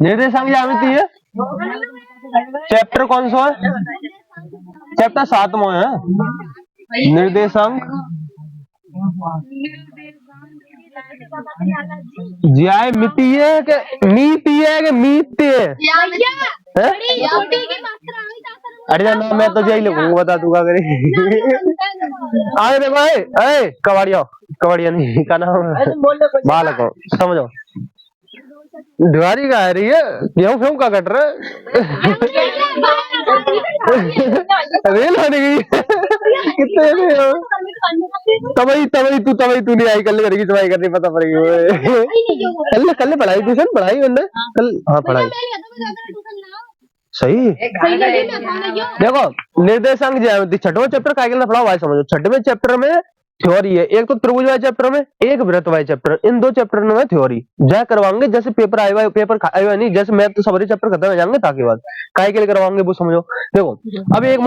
निर्देशांक ज्यामिति है। चैप्टर कौन सा है? चैप्टर 7वां है निर्देशांक ज्यामितीय के नीतीय के मीतीय है? अरे ना मैं तो यही लिखूंगा, बता दूंगा करे। आगे देखो कबाड़िया कबाड़िया नहीं का नाम बालक हो, समझो दिवारी का है रही है, गेहूं फेहूं का कट रहा है। रेल होने गई कितने तभी तू नहीं आई, कल करेगी सफाई करनी पता पड़ेगी। कल पढ़ाई ट्यूशन पढ़ाई मैंने कल, हाँ पढ़ाई सही। देखो निर्देशांक ज्यामिति छठवां चैप्टर का पढ़ा हुआ है, समझो छठवें चैप्टर में थ्योरी है, एक तो त्रिभुज वाले चैप्टर में, एक वृत्त वाले चैप्टर, इन दो चैप्टर में थ्योरी जय करवाएंगे। जैसे पेपर आए हुआ पेपर आए हुआ नहीं, जैसे मैथ तो सारे चैप्टर खत्म हो जाएंगे ताकि बाद काय के लिए करवाएंगे वो समझो। देखो अब एक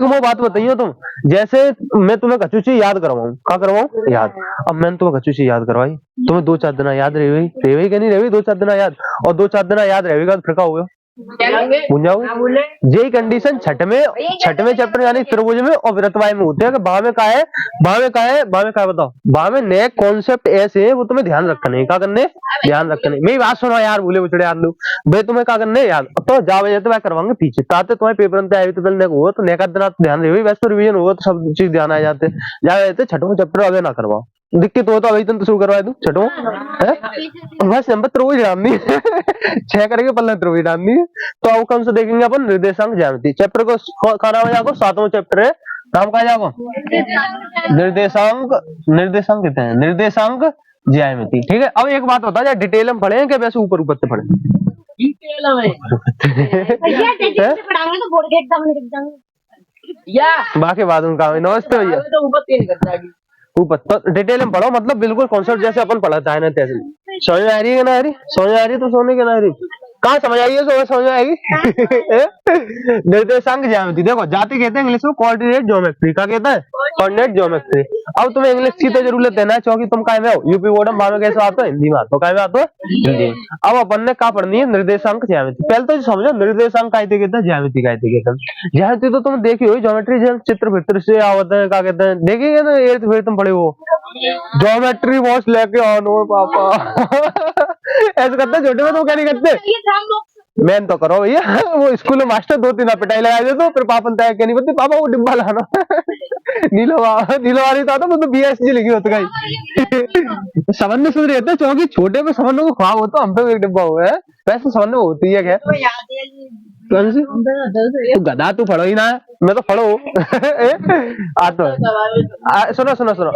मो बात बताइए तुम, जैसे मैं तुम्हें कचूची याद करवाऊं, क्या करवाऊं याद। अब मैंने तुम्हें कचूची याद करवाई, तुम्हें 2-4 दिन याद रही कि नहीं रही, 2-4 दिन याद, और 2-4 दिन याद रहेगा तो फिर क्या होगा यही कंडीशन छठवें चैप्टर यानी त्रिभुज में और वृत्तवाय में होते हैं कि बा में का है बताओ। बा में नए कॉन्सेप्ट ऐसे है वो तुम्हें ध्यान रखने क्या करने, ध्यान रखने। मेरी बात सुनो यार, भूले बुचड़े याद लो भाई, तुम्हें क्या करने याद तो जा वजह तो मैं करवाऊंगे पीछे ताते तुम्हारे पेपर में आए तो हो तो नेका दिन ध्यान रहे, वैसे तो रिवीजन होगा तो सब चीज ध्यान आ जाते जा वजह छठवां चैप्टर अभी ना करवाओ, दिक्कत हो तो अभी तो शुरू करवा दूं छठवां बस नंबर त्रिभुज डालनी है। 6 करके पल्ला त्रिभुज डालनी है। तो अब कौन सा देखेंगे अपन निर्देशांक ज्यामिति चैप्टर को, क्या नाम है जाको 7वां चैप्टर है, नाम क्या जाको निर्देशांक कहते हैं निर्देशांक ज्यामिति। ठीक है अब एक बात बता जाए डिटेल में पढ़े क्या वैसे ऊपर ऊपर से पढ़े? डिटेल में बाकी बाद उनका नमस्ते भैया ऊपर तो डिटेल में पढ़ो, मतलब बिल्कुल कॉन्सेप्ट जैसे अपन पढ़ाता है ना तैसे। समझ में आ रही है ना, समझ में आ रही है तो सोने के ना रही कहाँ समझ आई है, समझ में आएगी। निर्देशांक ज्यामिति देखो जाति कहते हैं इंग्लिश में कोऑर्डिनेट ज्योमेट्री, क्या कहता है कोऑर्डिनेट ज्योमेट्री। अब तुम्हें इंग्लिश की तो जरूरत है ना, क्योंकि तुम काय में हो यूपी बोर्ड में कैसे आते हो हिंदी में आते हो, काय में आते हो हिंदी में। अब अपन ने क्या पढ़नी है निर्देशांक ज्यामिति। पहले तो समझो निर्देशांक काय कहते हैं, ज्यामिति काय कहते हैं। ज्यामिति तो तुम देखी हो ज्योमेट्री चित्र भित्र से आवत है क्या कहते हैं, देखेंगे ना ये फिर तुम पढ़े हो ज्योमेट्री बॉक्स लेके आओ पापा। ऐसे करते छोटे में, तो क्या नहीं करते मैन तो करो भैया। वो स्कूल में मास्टर 2-3 पिटाई लगा दे तो फिर पापन तय क्या नहीं बोलते पापा वो डिब्बा लाना। नीलो वाली तो BSG लिखी होती गई। समझने सुन रहे थे क्योंकि छोटे में समझने को ख्वाब होता हम पे एक डिब्बा हुआ है, वैसे समझने होती है क्या कौन सी तू गधा तू पढ़ो ही ना, मैं तो पढ़ो। सुनो तो,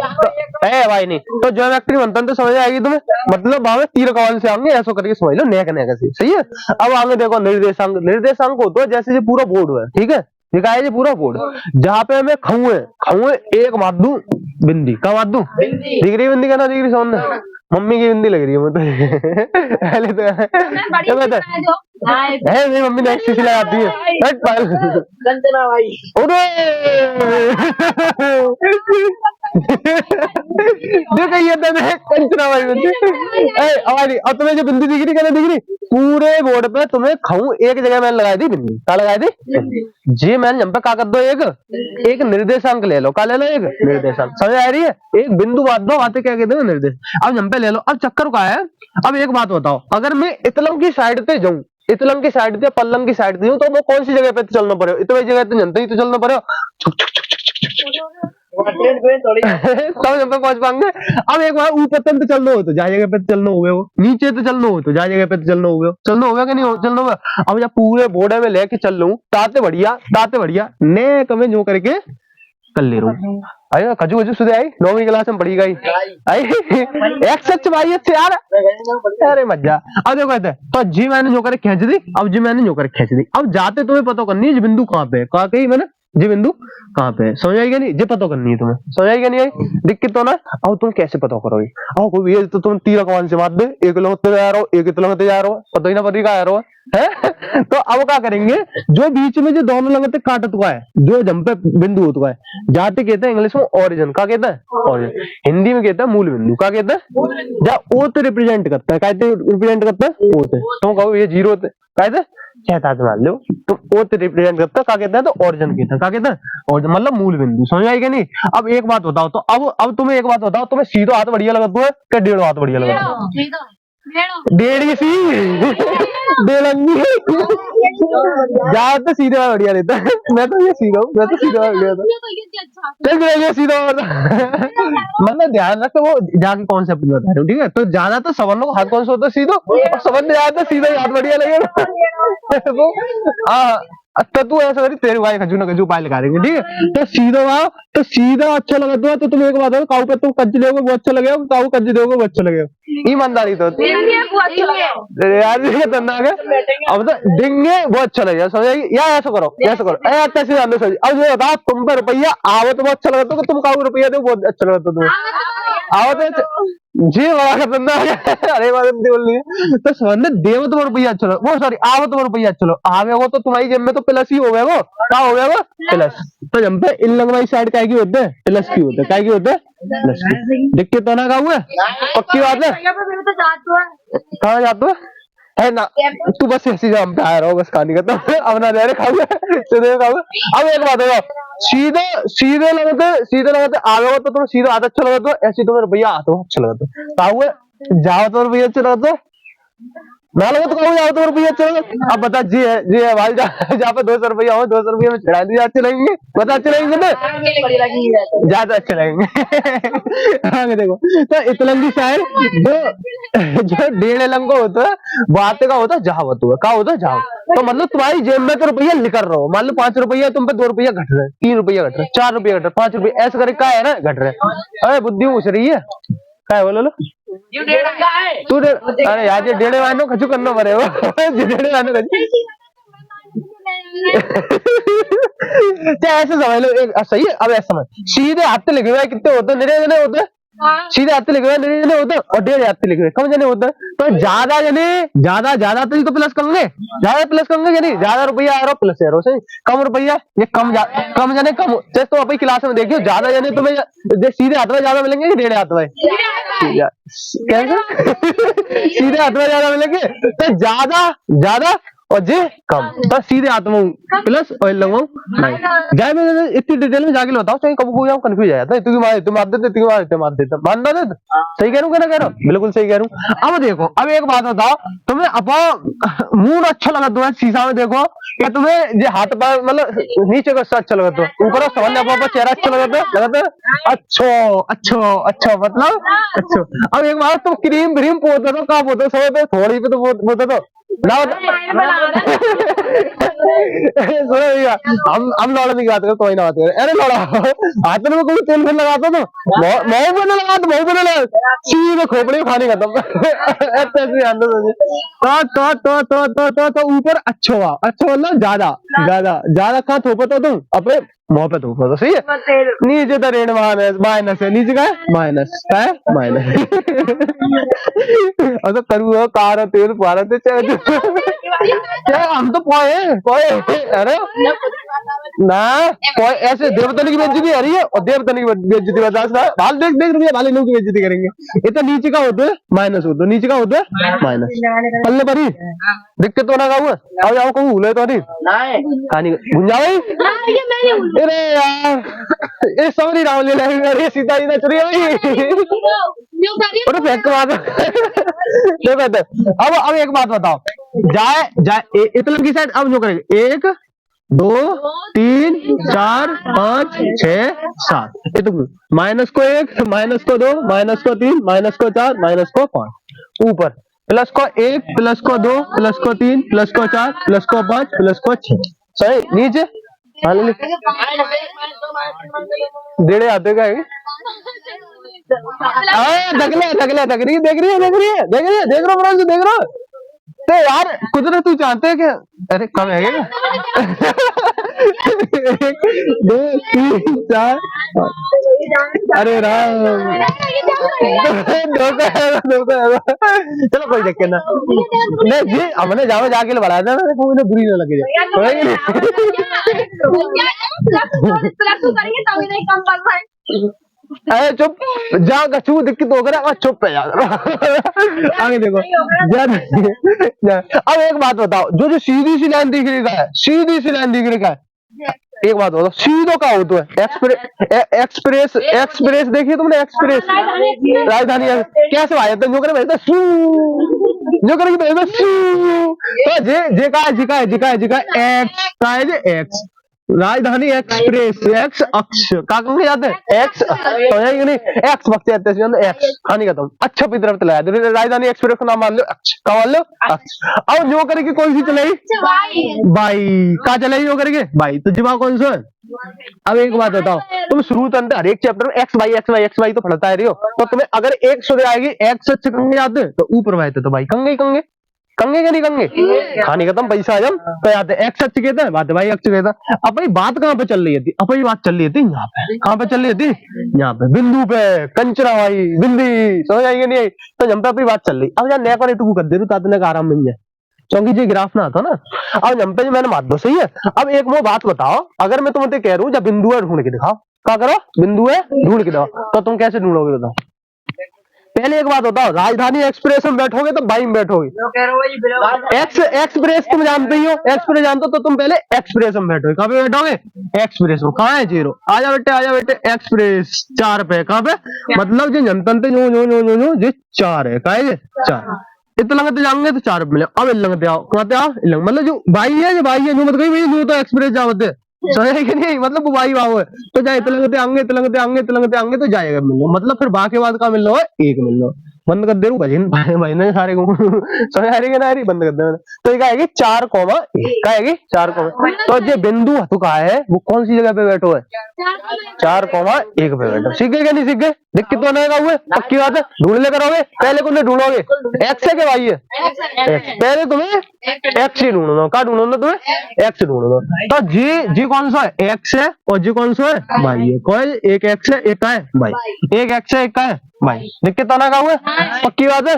भाई नहीं तो ज्योमेट्री बनता तो समझ आएगी तुम्हें, मतलब वहां तीर कवाल से आएंगे ऐसा करके समझ लो नेक से सही है। अब आगे देखो निर्देशांक होता है जैसे ये पूरा बोर्ड है ठीक है, दिखा है ये पूरा बोर्ड जहाँ पे हमें खहुए एक मार दूं बिंदी का मार दूं, दिख रही बिंदी का ना दिख रही सामने, मम्मी की बिंदी लग रही है मुझे। पहले तो है मेरी मम्मी ने एक्सरसाइज लगाती है देखो ये कंचना भाई अब तुम्हें जो बिंदी दिख रही कहना दिख रही पूरे बोर्ड पे तुम्हें खाऊं एक जगह मैंने लगाई दी बिंदी, क्या लगाई दी जी मैंने जम पे क्या कर दो एक निर्देशांक ले लो, क्या ले लो एक निर्देशांक, समझ आ रही है एक बिंदु बात दो आते क्या कहते हैं निर्देश। अब जम पे ले लो। अब चक्कर क्या है, अब एक बात बताओ अगर मैं इतलम की साइड पे जाऊं, इतलम की साइड पे पल्लम की साइड पे हूं तो वो कौन सी जगह पे चलना पड़ेगा, इतनी जगह तो जनता ही तो चलना पड़ेगा तब जब पहुंच पाएंगे। अब एक बार ऊपर तक तो चलना हो तो जा जगह पे चलना हुए हो, नीचे तो चलना हो तो जा जगह पे चलना हुआ कि नहीं हो चलना हुआ। अब जब पूरे बोर्ड में लेके चल लूं ताते बढ़िया ने कमे जो करके कर ले रहा हूँ। आई खजू खजू सुधे आई 9वीं क्लास में पढ़ी गई आई एक सच भाई अच्छे यार अरे मजा। अब देखो कहते तो जी मैंने जो करे खींच दी, अब जी मैंने जो करे खींच दी। अब जाते तुम्हें पता करनी है बिंदु कहाँ पे, कहा कही मैंने जी बिंदु कहाँ पे है, समझ आएगा नहीं, ये पता करनी है तुम्हें, समझ आएगा नहीं आई दिक्कत तो ना। अब तुम कैसे पता करोगे, अब कोई ये तो तुम तीर कमान से मार दे, एक लगते जा रहा हो, एक लगते जा रहा हो, पता ही ना पता का रहा है तो अब क्या करेंगे, जो बीच में जो दोनों लगते काट हुआ है, जो जम पे बिंदु होता है, जाते कहते हैं इंग्लिश में ओरिजिन, क्या कहता है ओरिजिन, हिंदी में कहता है मूल बिंदु, क्या कहता है, जा ओत रिप्रेजेंट करता है, कहते रिप्रेजेंट करता है ओत, तुम कहो ये जीरो कहते कहता मान लो, तो ओत रिप्रेजेंट करता है, क्या कहते हैं, तो ओरिजिन कहता है, क्या कहता है ओरिजिन, मतलब मूल बिंदु, समझ आएगा नहीं। अब एक बात बताओ, तो अब तुम्हें एक बात बताओ, तुम्हें सीधो हाथ बढ़िया लगता है क्या डेढ़ो हाथ बढ़िया लगता है, डेढ़ी सी डेलंगी ज्यादा तो सीधे वाला बढ़िया रहता है, मैं तो ये सीधा हूँ, मैं तो सीधा वाला बढ़िया था, चल ये सीधा वाला मतलब ध्यान रख, वो जाके कॉन्सेप्ट बता रहा हूँ, ठीक है, तो ज्यादा तो सवर्णों को हाथ कौन सा होता है सीधो, और सवर्ण ज्यादा सीधा ही हाथ बढ़िया लगेगा हाँ, तो तू ऐसा करी, तेरे भाई खजू ना खजू उपाय लगा देंगे, ठीक है, तो सीधा वहां, तो सीधा अच्छा लगा दो, तो तुम एक बात है, काऊ पे तुम कज्ज दोगे वो अच्छा लगेगा, काऊ कज्ज दोगे वो अच्छा लगेगा, ईमानदारी तो यार ये धंधा है, अब तो देंगे वो अच्छा लगेगा, समझेगी, या ऐसा करो कैसे जान दो, अब ये बताओ तुम पे रुपया आवत वो अच्छा लगता है, तुम काऊ रुपया दो बहुत अच्छा लगता तुम्हें आवत जी बड़ा खतरनाक है अरे बात बोलनी है, तो समझ देव तो रुपया चलो, वो सॉरी आवे तो रुपया चलो, आवे वो तो तुम्हारी जेब में तो प्लस ही हो गया, वो क्या हो गया वो प्लस, तो जब पे इन लगवाई साइड क्या की होते हैं, प्लस की होते हैं, क्या की होते हैं प्लस की, दिक्कत तो ना का हुआ पक्की बात है, कहाँ जाते है ना, तू बस ऐसी जाम पे आ रहा हो, बस खाने का तो अब ना दे रहे खाऊंगा अब एक बात है, सीधे लगाते आगे हो तो तुम्हें सीधा हाथ अच्छा लगा, तो ऐसे तुम्हें रुपया आता अच्छा लगा, तो जाओ तो रुपया अच्छा लगा, ना लगे तो कहूँ जाओ तो रुपया अच्छा लगा, अब बता जी है भाई, जहाँ पे 200 रुपया हो, 200 रुपये में चढ़ा दिया अच्छे लगेंगे, बता अच्छे लगेंगे ना ज्यादा अच्छे लगेंगे आगे देखो, तो इतलंगी शायर जो 1.5 लंग होता है, बात का होता है जहावत हुआ, क्या होता है जहावत, तो मतलब तुम्हारी जेब में तो रुपया निकल रहा हो, मान लो 5 रुपया तुम पे 2 रुपया घट रहे, 3 रुपया घट रहे, 4 रुपया घट रहे, 5 रुपया ऐसे करके क्या है ना घट रहे, अरे बुद्धि घुस रही है, क्या है बोलो लो तू अरे यार ये 1.5 महीनों खचू करना पड़ेगा 1.5 महीनों खचू ऐसे समझ लो, एक सही है, अब ऐसा समझ, सीधे हाथ लिखे हुए कितने होते हैं, निरे जने होते हैं, सीधे हाथ लिखे हुए निरे जने होते हैं, और 1.5 हाथ लिखे हुए कम जने होते हैं, तो ज्यादा जने ज्यादा तो प्लस करेंगे, ज्यादा प्लस करेंगे, यानी ज्यादा रुपया आ रहा प्लस आ रहा सही, कम रुपया ये कम जने कम, जैसे तो अपनी क्लास में देखियो, ज्यादा जने तुम्हें सीधे हाथ में ज्यादा मिलेंगे कि 1.5 हाथ में, कैसे सीधे हाथ में ज्यादा मिलेंगे, तो ज्यादा और जे कम, तो सीधे हाथ में प्लस और लगाऊं जाए, मैं इतनी डिटेल में जाके बताओ, चाहे कब हो जाऊं कंफ्यूज आ जाता है, तुम मार देते मान दे, सही कह रहा कह रहा बिल्कुल सही कह रहा हूँ। अब देखो, अब एक बात बताओ, तुम्हें अपा मुंह अच्छा लगा, तुम्हें शीशा में देखो क्या तुम्हें ये हाथ पर मतलब नीचे का अच्छा लगा, तो ऊपर समझ अपा चेहरा अच्छा लगा, अच्छा मतलब अच्छा, अब एक बात तुम क्रीम पोते तो कहाँ पोते, समझते थोड़ी पे तो पोते तो ना सुनो भैया, हम लौड़ा की बात करो, कोई ना बात करे, अरे लौड़ा हाथ में कोई तेल फिर लगाता तो मऊ बने लगा सीधे खोपड़ी खाने खत्म तो ऊपर अच्छा मतलब ज्यादा कहाँ थोपता तुम अपने मुंह पे थोपा, तो सही है, नीचे तो रेड माइनस है, नीचे का माइनस है माइनस और तो करू कार तेल पारा क्या हम तो पोए अरे ना पोए ऐसे देवतन की बेइज्जती आ रही है, और देवतन की बेइज्जती बता बाल देख रुपया वाले लोग की बेइज्जती करेंगे, ये तो नीचे का होता है माइनस होता है, नीचे का होता है माइनस, पल्ले परी दिक्कत तो ना का हुआ, आओ जाओ कहूँ भूले तो नहीं कहानी गुंजाओ, अरे यार ये सब नहीं रावल ले सीता जी ना चुरी भाई फेंक अब एक बात बताओ, जाए इतना की साइड अब जो करेंगे 1 2 3 4 5 6 7, ये तो माइनस को 1 माइनस को 2 माइनस को 3 माइनस को 4 माइनस को 5, ऊपर प्लस को 1 प्लस को 2 प्लस को 3 प्लस को 4 प्लस को 5 प्लस को 6, सही नीचे डेढ़े आते का देख रही है देख रहा तो यार कुदरत तू जानते है क्या, अरे कम है क्या? 1 2 3 4 अरे राम चलो कोई दिक्कत ना नहीं जी, हमने जाओ जाके बढ़ा था ना, मुझे बुरी ना लगे अरे चुप जा गचू दिक्कत हो गया, चुप है यार आगे देखो अब एक बात बताओ, जो सीधी सी लाइन दिख रही है, सीधी सी लाइन दिख रही है, एक बात बताओ सीधो का होता है? एक्सप्रेस एक्सप्रेस देखिए तुमने, एक्सप्रेस राजधानी कैसे आया था? जो करे भेजता जो करे भेजता तो जे का है, जी का है, जी का है, जी का एक्स का है, जे एक्स राजधानी एक्सप्रेस एक्स अक्ष का कहेंगे जाते हैं एक्स समझेंगे नहीं, एक्स बक्से एक्स खानी खत्म अच्छा की तरफ चलाया तो राजधानी एक्सप्रेस का नाम मान लो अक्ष का, मान लो अक्ष। अब जो करेगी कौन सी चलेगी? बाई का चलेगी जो करेगी बाई, तो जवाब कौन सा है? अब एक बात बताओ, तुम शुरू तो हर एक चैप्टर में एक्स वाई तो पढ़ता है रही हो, तो तुम्हें अगर एक सुध आएगी एक्स अच्छे कंगे जाते तो ऊपर वाले तो भाई कंगे कंगे कंगे क्या नहीं कंगे खानी खत्म पैसा आजम तो आते एक्स अच्छ कहते हैं, बात भाई एक्स कहता है। अब भाई बात कहाँ पे चल रही थी? अब भाई बात चल रही थी यहाँ पे, कहाँ पे चल रही थी? यहाँ पे बिंदु पे, कंचना भाई बिंदी समझ आएंगे नहीं? तो जम पे अपनी बात चल रही। अब यार नया कर कर दे रू तातने का आराम नहीं है क्योंकि जी ग्राफ ना आता ना। अब जम पे मैंने बात दो सही है। अब एक वो बात बताओ, अगर मैं तुम्हें कह रहा हूँ जब बिंदु है ढूंढ के दिखाओ, क्या करो? बिंदु है ढूंढ के दिखाओ, तो तुम कैसे ढूंढोगे बताओ? पहले एक बात बताओ, राजधानी एक्सप्रेस में बैठोगे तो बाई में बैठोगे। एक्सप्रेस तुम जानते ही हो, एक्सप्रेस जानते हो तो तुम पहले एक्सप्रेस में बैठोगे। कहाँ पे बैठोगे? एक्सप्रेस में। कहाँ है 0? आजा बेटे एक्सप्रेस 4 पे। कहाँ पे? मतलब जो जनतंत्र जो 4 है, कहा है 4 इतना लगते जाएंगे तो 4 मिले। अब लगते आओ कहते आओ मतलब जो बाई है जो मत कही जो तो एक्सप्रेस जाते समझे कि नहीं? मतलब वाई वाव है तो जाए इतलंगते आंगे तो जाएगा मिल, मतलब फिर बाकी बात का मिल लो है 1 मिल लो। बंद कर दे रू भाई ने सारे को समझ आ रही है ना? आ रही बंद कर दे। तो ये कहेगी 4 कोमा कहेगी 4 कोमा। तो जो बिंदु हथु कहा है वो कौन सी जगह पे बैठो है? 4 कोमा 1 पे बैठो। सीख गए क्या नहीं सीख गए? दिख कितना आएगा हुए पक्की बात है। ढूंढ लेकर आओगे, पहले कौन ढूंढोगे? एक्स है के भाई है? पहले तुम्हें एक्स ही ढूंढना। क्या ढूंढना तुम्हें? एक्स ढूंढना। तो जी कौन सा है? एक्स है और जी कौन सा है? भाई है। कोई एक एक्स है एक का है भाई, एक एक्स है एक का है भाई। दिक्कत आना का हुआ पक्की बात है।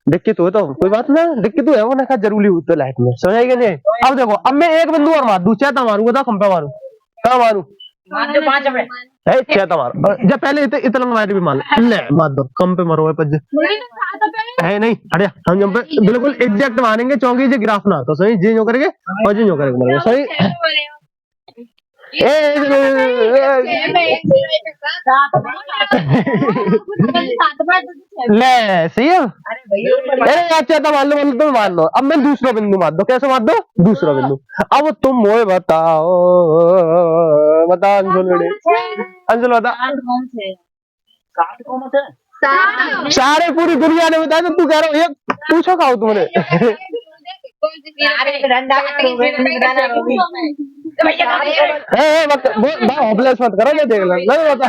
दिक्कत हो तो कोई बात ना, दिक्कत है वो ना जरूरी होता है लाइफ में समझ आएगी नहीं? अब देखो अब मैं एक बिंदु और मार दूं, चाहता मारूंगा था कम पे मारू कहाँ मारू? 6 मारो जब पहले इतना मारे भी मान ले मार दो कम पे मरो है नहीं हटिया। हम जब पे बिल्कुल एग्जैक्ट मारेंगे चौंकी जी ग्राफ ना तो सही जी जो करेंगे और जी जो करेंगे सही। ले सही है। अरे अच्छा तो मान लो तुम मान लो। अब मैं दूसरा बिंदु मार दो। कैसे मार दो? दूसरा बिंदु। अब तुम मुझे बताओ अंजुल बता सारे पूरी दुनिया ने बताया तो तू कह रहा हो ये पूछो खाओ तुमने होपलेस मत करो, मैं देख ला बता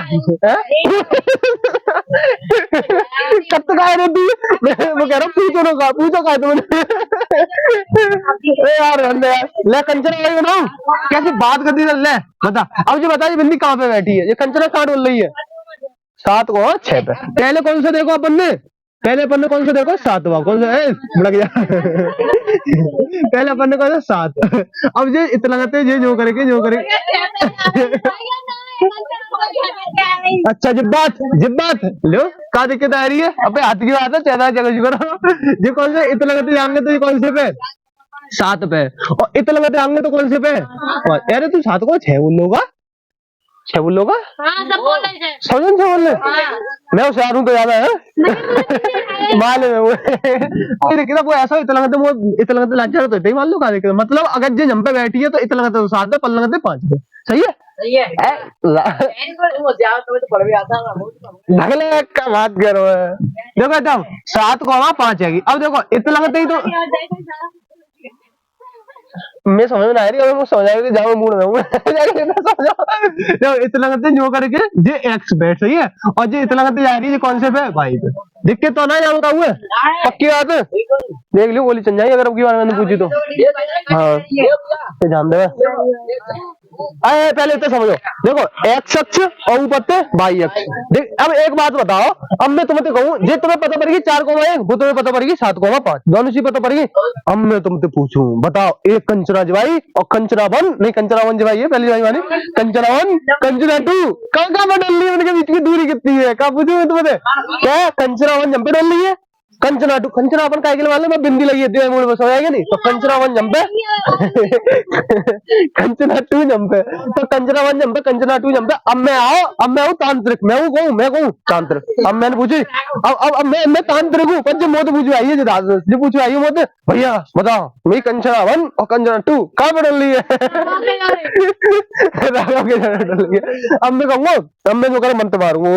कब तक आए रहती है। मैं कह रहा हूँ पूछो खा तुमने यार ले कंचना वाली बनाओ कैसी बात करती है। ले बता अब जो बता बिंदी कहाँ पे बैठी है? ये कंचना कहाँ बोल रही है? 7 को 6 पे। पहले कौन सा देखो अपन ने? पहले अपन ने कौन सा देखो? 7वां। कौन सा है? भड़क जा पहले अपन ने कौन सा? 7। अब ये इतना लगते है जो करेंगे अच्छा जिब्बात लो क्या दिक्कत आ रही है? अबे हाथ की बात है चैदा जगह करो ये कौन से इतना लगते जाएंगे तो ये कौन से पे? 7 पे। और इतना लगते आएंगे तो कौन से पे? अरे तू 7 को 6 बोल लोगा? 6 बोल लोगा? समझन से बोल मैं होशियार हूँ तो ज्यादा है मान ले वो ऐसा इतना लगते लाचार तो मान लो का मतलब अगर जो जम पे बैठी है तो इतना लगते 7 पे, पल लगते 5 पे। सही है ढगले का बात करो। देखो तब 7 को 5 है। अब देखो इतना लगते ही तो मैं समझ में आ रही है, समझ आएगी जाओ मूड में हूँ इतना लगते जो करके जे एक्स बैठ सही है और जो इतना लगते जा रही है कौन से पे? भाई पे। दिक्कत तो ना जानता हुए पक्की बात है। देख लियो गोली चल जाएगी अगर अब की बार मैंने पूछी तो। हाँ ध्यान दे अरे पहले तो समझो देखो एक्स अक्ष और ऊपर पे वाई अक्ष। देख अब एक बात बताओ, अब मैं तुम्हें कहूँ जे तुम्हें पता पड़ेगी 4,1 वो तुम्हें पता पड़ेगी 7,5 दोनों सी पता पड़ेगी। अब मैं तुमसे पूछूं बताओ एक कंचना जवाई और कंचना वन नहीं कंचना वन जवाई है पहली जवाई मानी कंचना वन कंचना टू कहाँ बदल रही है उनके बीच की दूरी कितनी है कहा पूछू मैं तुम्हें क्या कंचना वन जम पे डल रही है कंचना टू कंचना अपन काय के लिए मैं बिंदी लगी है मूड बस हो जाएगा नहीं तो कंचना वन जंपे कंचना टू जंपे तो कंचना वन जंपे कंचना टू जंपे। अब मैं आऊँ तांत्रिक मैं कहूँ तांत्रिक। अब मैंने पूछी अब मैं तांत्रिक हूँ पर जो मोद पूछू आई है जो पूछू आई है मोद भैया बताओ मैं कंचना वन और कंचना टू कहाँ पे डल रही है राघव के डल रही है। अब मैं कहूँगा अब मैं जो कर मंत्र मारूंगा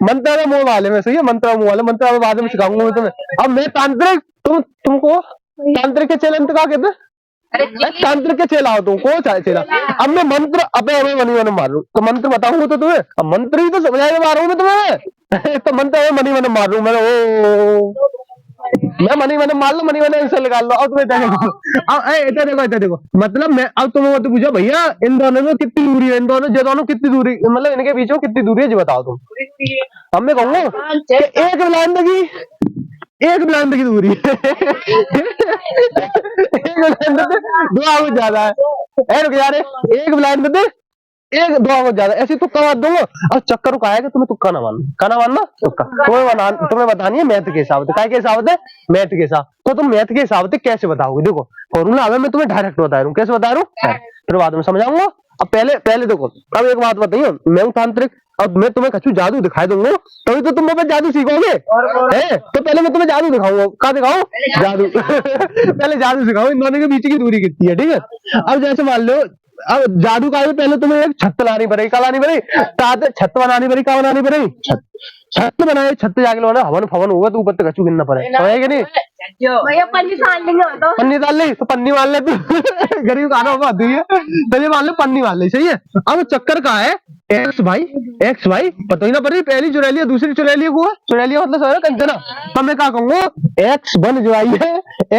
मंत्र मुंह वाले में सही है मंत्र मुंह वाले मंत्र बाद में सिखाऊंगा मैं तुम्हें। अब मैं तांत्रिक तुमको तांत्रिक के चेला कहा कहते तांत्रिक के चेला हो तुमको चाहे चेला। अब मैं मंत्र अबे मनी मन मार लू तो मंत्र बताऊंगा तो तुम्हें अब मंत्र ही तो समझाए मार रहा हूँ मैं तुम्हें तो मंत्र मनी मन मार लू मैं मनी मैंने मार लो मनी मैंने आंसर निकाल लो। अब तुम्हें देखो मतलब मैं अब तुम्हें मत पूछो भैया इन दोनों में कितनी दूरी है इन दोनों कितनी दूरी मतलब इनके बीच में कितनी दूरी है जो बताओ तुम। अब मैं कहूंगा एक ब्लाइंड की दूरी एक ब्लाइंड दो आगे ज्यादा है रुक यार एक ब्लाइंड दे एक दो आगे ज्यादा ऐसी तुक्का मार दूंगा। अब चक्कर का है कि तुम्हें तुक्का ना मानना तुक्का तुम्हें बतानी है मैथ के हिसाब से। काय के हिसाब से मैथ के हिसाब तो तुम मैथ के हिसाब से कैसे बताओगे देखो फॉर्मूला अगर मैं तुम्हें डायरेक्ट बता रहा हूँ कैसे बता रहा हूँ फिर बाद में समझाऊंगा। अब पहले देखो अब एक बात बताइए मैं हूँ तांत्रिक अब मैं तुम्हें कछु जादू दिखाई दूंगा तभी तो तुम मुझे जादू सीखोगे है तो पहले मैं तुम्हें जादू दिखाऊंगा कहाँ दिखाऊं जादू पहले जादू सिखाओ इन दोनों के बीच की दूरी कितनी है ठीक है। अब जैसे मान लो अब जादू का भी पहले तुम्हें एक छत लानी पड़ेगी क्या लानी पड़ेगी छत बनानी पड़ेगी क्या बनानी पड़ेगी छत बनाए छत जाके लगाना हवन फवन होगा तो ऊपर तक कछु गिनना पड़ेगा है कि नहीं भैया पन्नी डाल लेंगे पन्नी डाल ली तो पन्नी मान ले तू गरीब खाना होगा चलिए मान लो पन्नी मान ले सही है। अब चक्कर का है एक्स भाई पता ही ना पड़ी पहली चुरैली दूसरी चुरैली को चुरैली मतलब कंचना तो मैं क्या कहूंगा एक्स वन जो आई है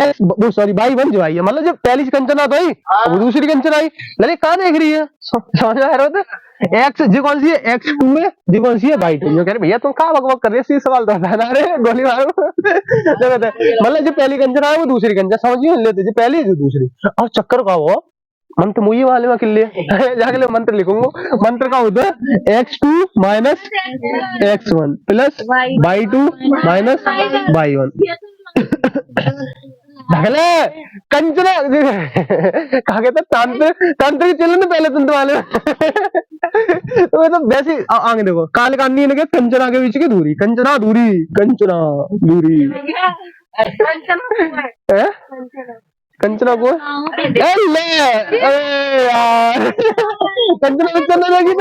एक्स सॉरी वाई वन जो आई है मतलब जब पहली कंचना तो आई वो दूसरी कंचना आई लड़े कहाँ देख रही है समझ में आ रहा होता एक्स जी कौन सी है x2 में जी कौन सी है y2 में कह रहे भैया तुम कहाँ बकवास कर रहे हो सवाल तो बता रहे गोली मारो मतलब जो पहली कंचना है वो दूसरी कंचना समझिए लेते जी पहली जो दूसरी। और चक्कर का वो मंत्र मुझे वाले में किले जाके मंत्र लिखूंगा मंत्र का होता है x2 minus x1 plus y2 minus y1 भगले कंचना कहा कहता तंत्र की चलो ना पहले तंत्र वाले तो मतलब वैसे आगे देखो काल कांडी ने कंचना के बीच की दूरी कंचना दूरी कंचना को अरे यार कंचना लगी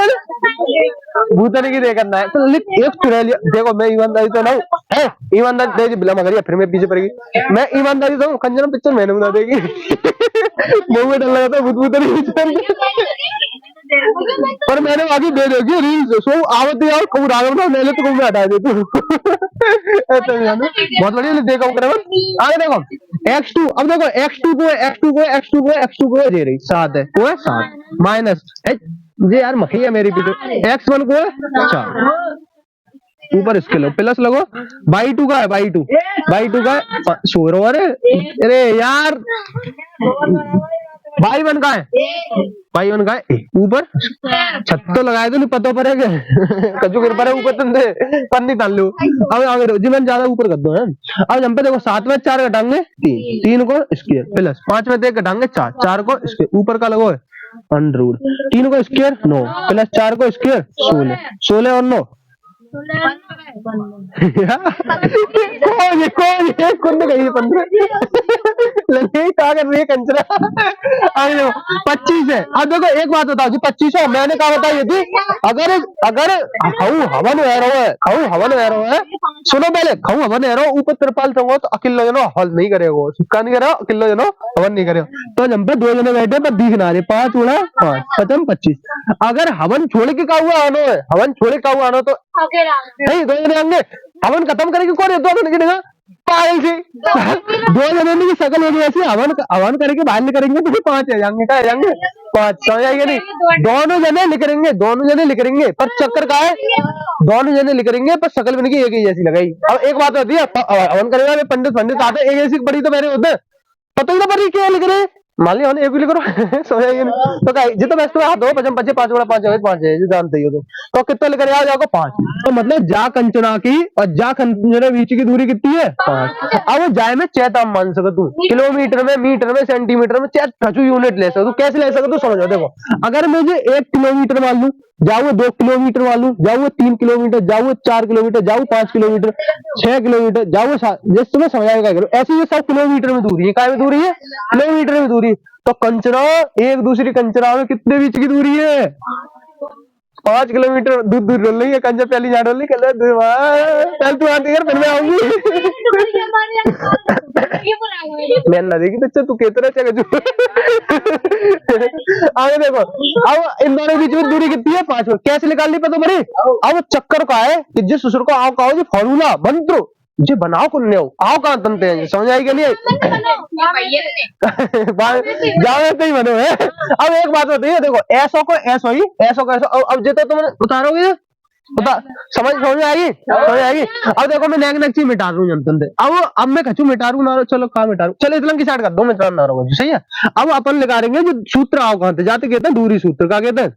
भूतनी की देखना है तो एक चुरैलिया देखो मैं ईमानदारी तो ना है ईमानदारी बिला मगर फिर मैं पीछे पड़ेगी मैं ईमानदारी तो कंचना पिक्चर मैंने बना देगी मुंह में डर लगा था भूतनी पर मैंने आगे दे देगी रील्स सो आवत यार कब राघव ना ले तो मैं हटा दे तू बहुत बढ़िया देखा हूं आगे देखो x2 अब देखो x2 को दे रही 7 है वो है 7 माइनस ये यार मखी है मेरी पीछे x1 को है 4 ऊपर इसके लो प्लस लगो y2 का है y2 का है शोर अरे यार y1 का है ऊपर छत तो लगाए तो नहीं पता पड़ेगा कचू गिर पड़े ऊपर तुमसे पन्नी डाल लो। अब आगे जी मैंने ज्यादा ऊपर कर दो है। अब हम पे देखो 7 में 4 घटाएंगे 3 को स्क्वायर प्लस 5 में 1 घटाएंगे 4 को स्क्वायर ऊपर का लगो है अंडर 3 को स्क्वायर 9 प्लस 4 को स्क्वायर 16 और 9 कौन गई 15 क्या कर रही है कंचना 25 है। अब देखो एक बात बताओ जी 25 है मैंने कहा बताई थी अगर खाऊ हवन वह रहा है सुनो पहले खाऊ हवन वह रहा ऊपर त्रिपाल चंगो तो अकेला जनो हल नहीं करेगा सिक्का नहीं करेगा अकेला जनो हवन नहीं करेगा तो हम पे 2 जने बैठे पर दिख ना रहे 5 उड़ा 5 खत्म 25। अगर हवन छोड़ के का हुआ आनो है हवन छोड़ का हुआ आनो तो नहीं 2 जने आएंगे हवन खत्म करेंगे कौन है 2 जने गिनेगा पागल से दो जने की शकल होगी ऐसी, हवन हवन करके बाहर निकलेंगे तो फिर 5 आ जाएंगे, क्या आ जाएंगे 5, समझ आएंगे नहीं। दोनों जने निकलेंगे, दोनों जने निकलेंगे, पर चक्कर का है दोनों जने निकलेंगे पर शकल बन की एक ही जैसी लगाई। अब एक बात होती है, हवन करेगा पंडित पंडित आते एक ऐसी बड़ी तो मेरे होते पता ही ना पड़ी क्या लिख रहे, मान लिया एक भी लिख रहा समझ आएंगे नहीं तो क्या जितना बेस्ट हाथ दो 55 55 5 गुणा 5 5 है, जानते ही हो तो कितना लेकर आ जाओगे 5। तो मतलब जा कंचना की और जा कंचना बीच की दूरी कितनी है 5। अब जाए में चैता मान सको तू, किलोमीटर में, मीटर में, सेंटीमीटर में, चाहे यूनिट ले सकते, कैसे ले सकते तू समझो। देखो अगर मुझे 1 किलोमीटर मान लू, जाऊँ 2 किलोमीटर मान लू, जाऊँ 3 किलोमीटर, जाऊँ 4 किलोमीटर, जाऊँ 5 किलोमीटर, 6 किलोमीटर, जाऊँ जिस तुम्हें समझ आएगा ऐसे ये सब किलोमीटर में दूरी है, क्या में दूरी है किलोमीटर में दूरी। तो कंचना एक दूसरी कंचना में कितने बीच की दूरी है 5 किलोमीटर दूर दूर डोल रही है कंचा, पहली जा डोल रही चल तू आती फिर मैं आऊंगी मैं ना देखी तो अच्छा तू कहते रहे आगे देखो। अब इन दोनों के बीच में दूरी कितनी है 5, कैसे निकालनी पता बड़ी। अब चक्कर का है कि जिस ससुर को आओ कहो जी फॉर्मूला मंत्र जी बनाओ कुन्ने हो आओ कहाँ तनते हैं समझ आई के लिए जाओ कहीं बनो है। अब एक बात होती है देखो ऐसो को ऐसो ही ऐसो को ऐसो, अब जितना तुम उतारोगे बता समझ में आएगी समझ आएगी। अब देखो मैं नेक नेक चीज मिटा रहा हूँ जनतन, अब मैं खचू मिटा रू ना चलो कहाँ मिटा रू, चलो इतना की साइड कर दो मिटा ना रहो सही है। अब अपन लगाएंगे जो सूत्र आओ कहाँ थे जाते कहते हैं दूरी सूत्र, क्या कहते हैं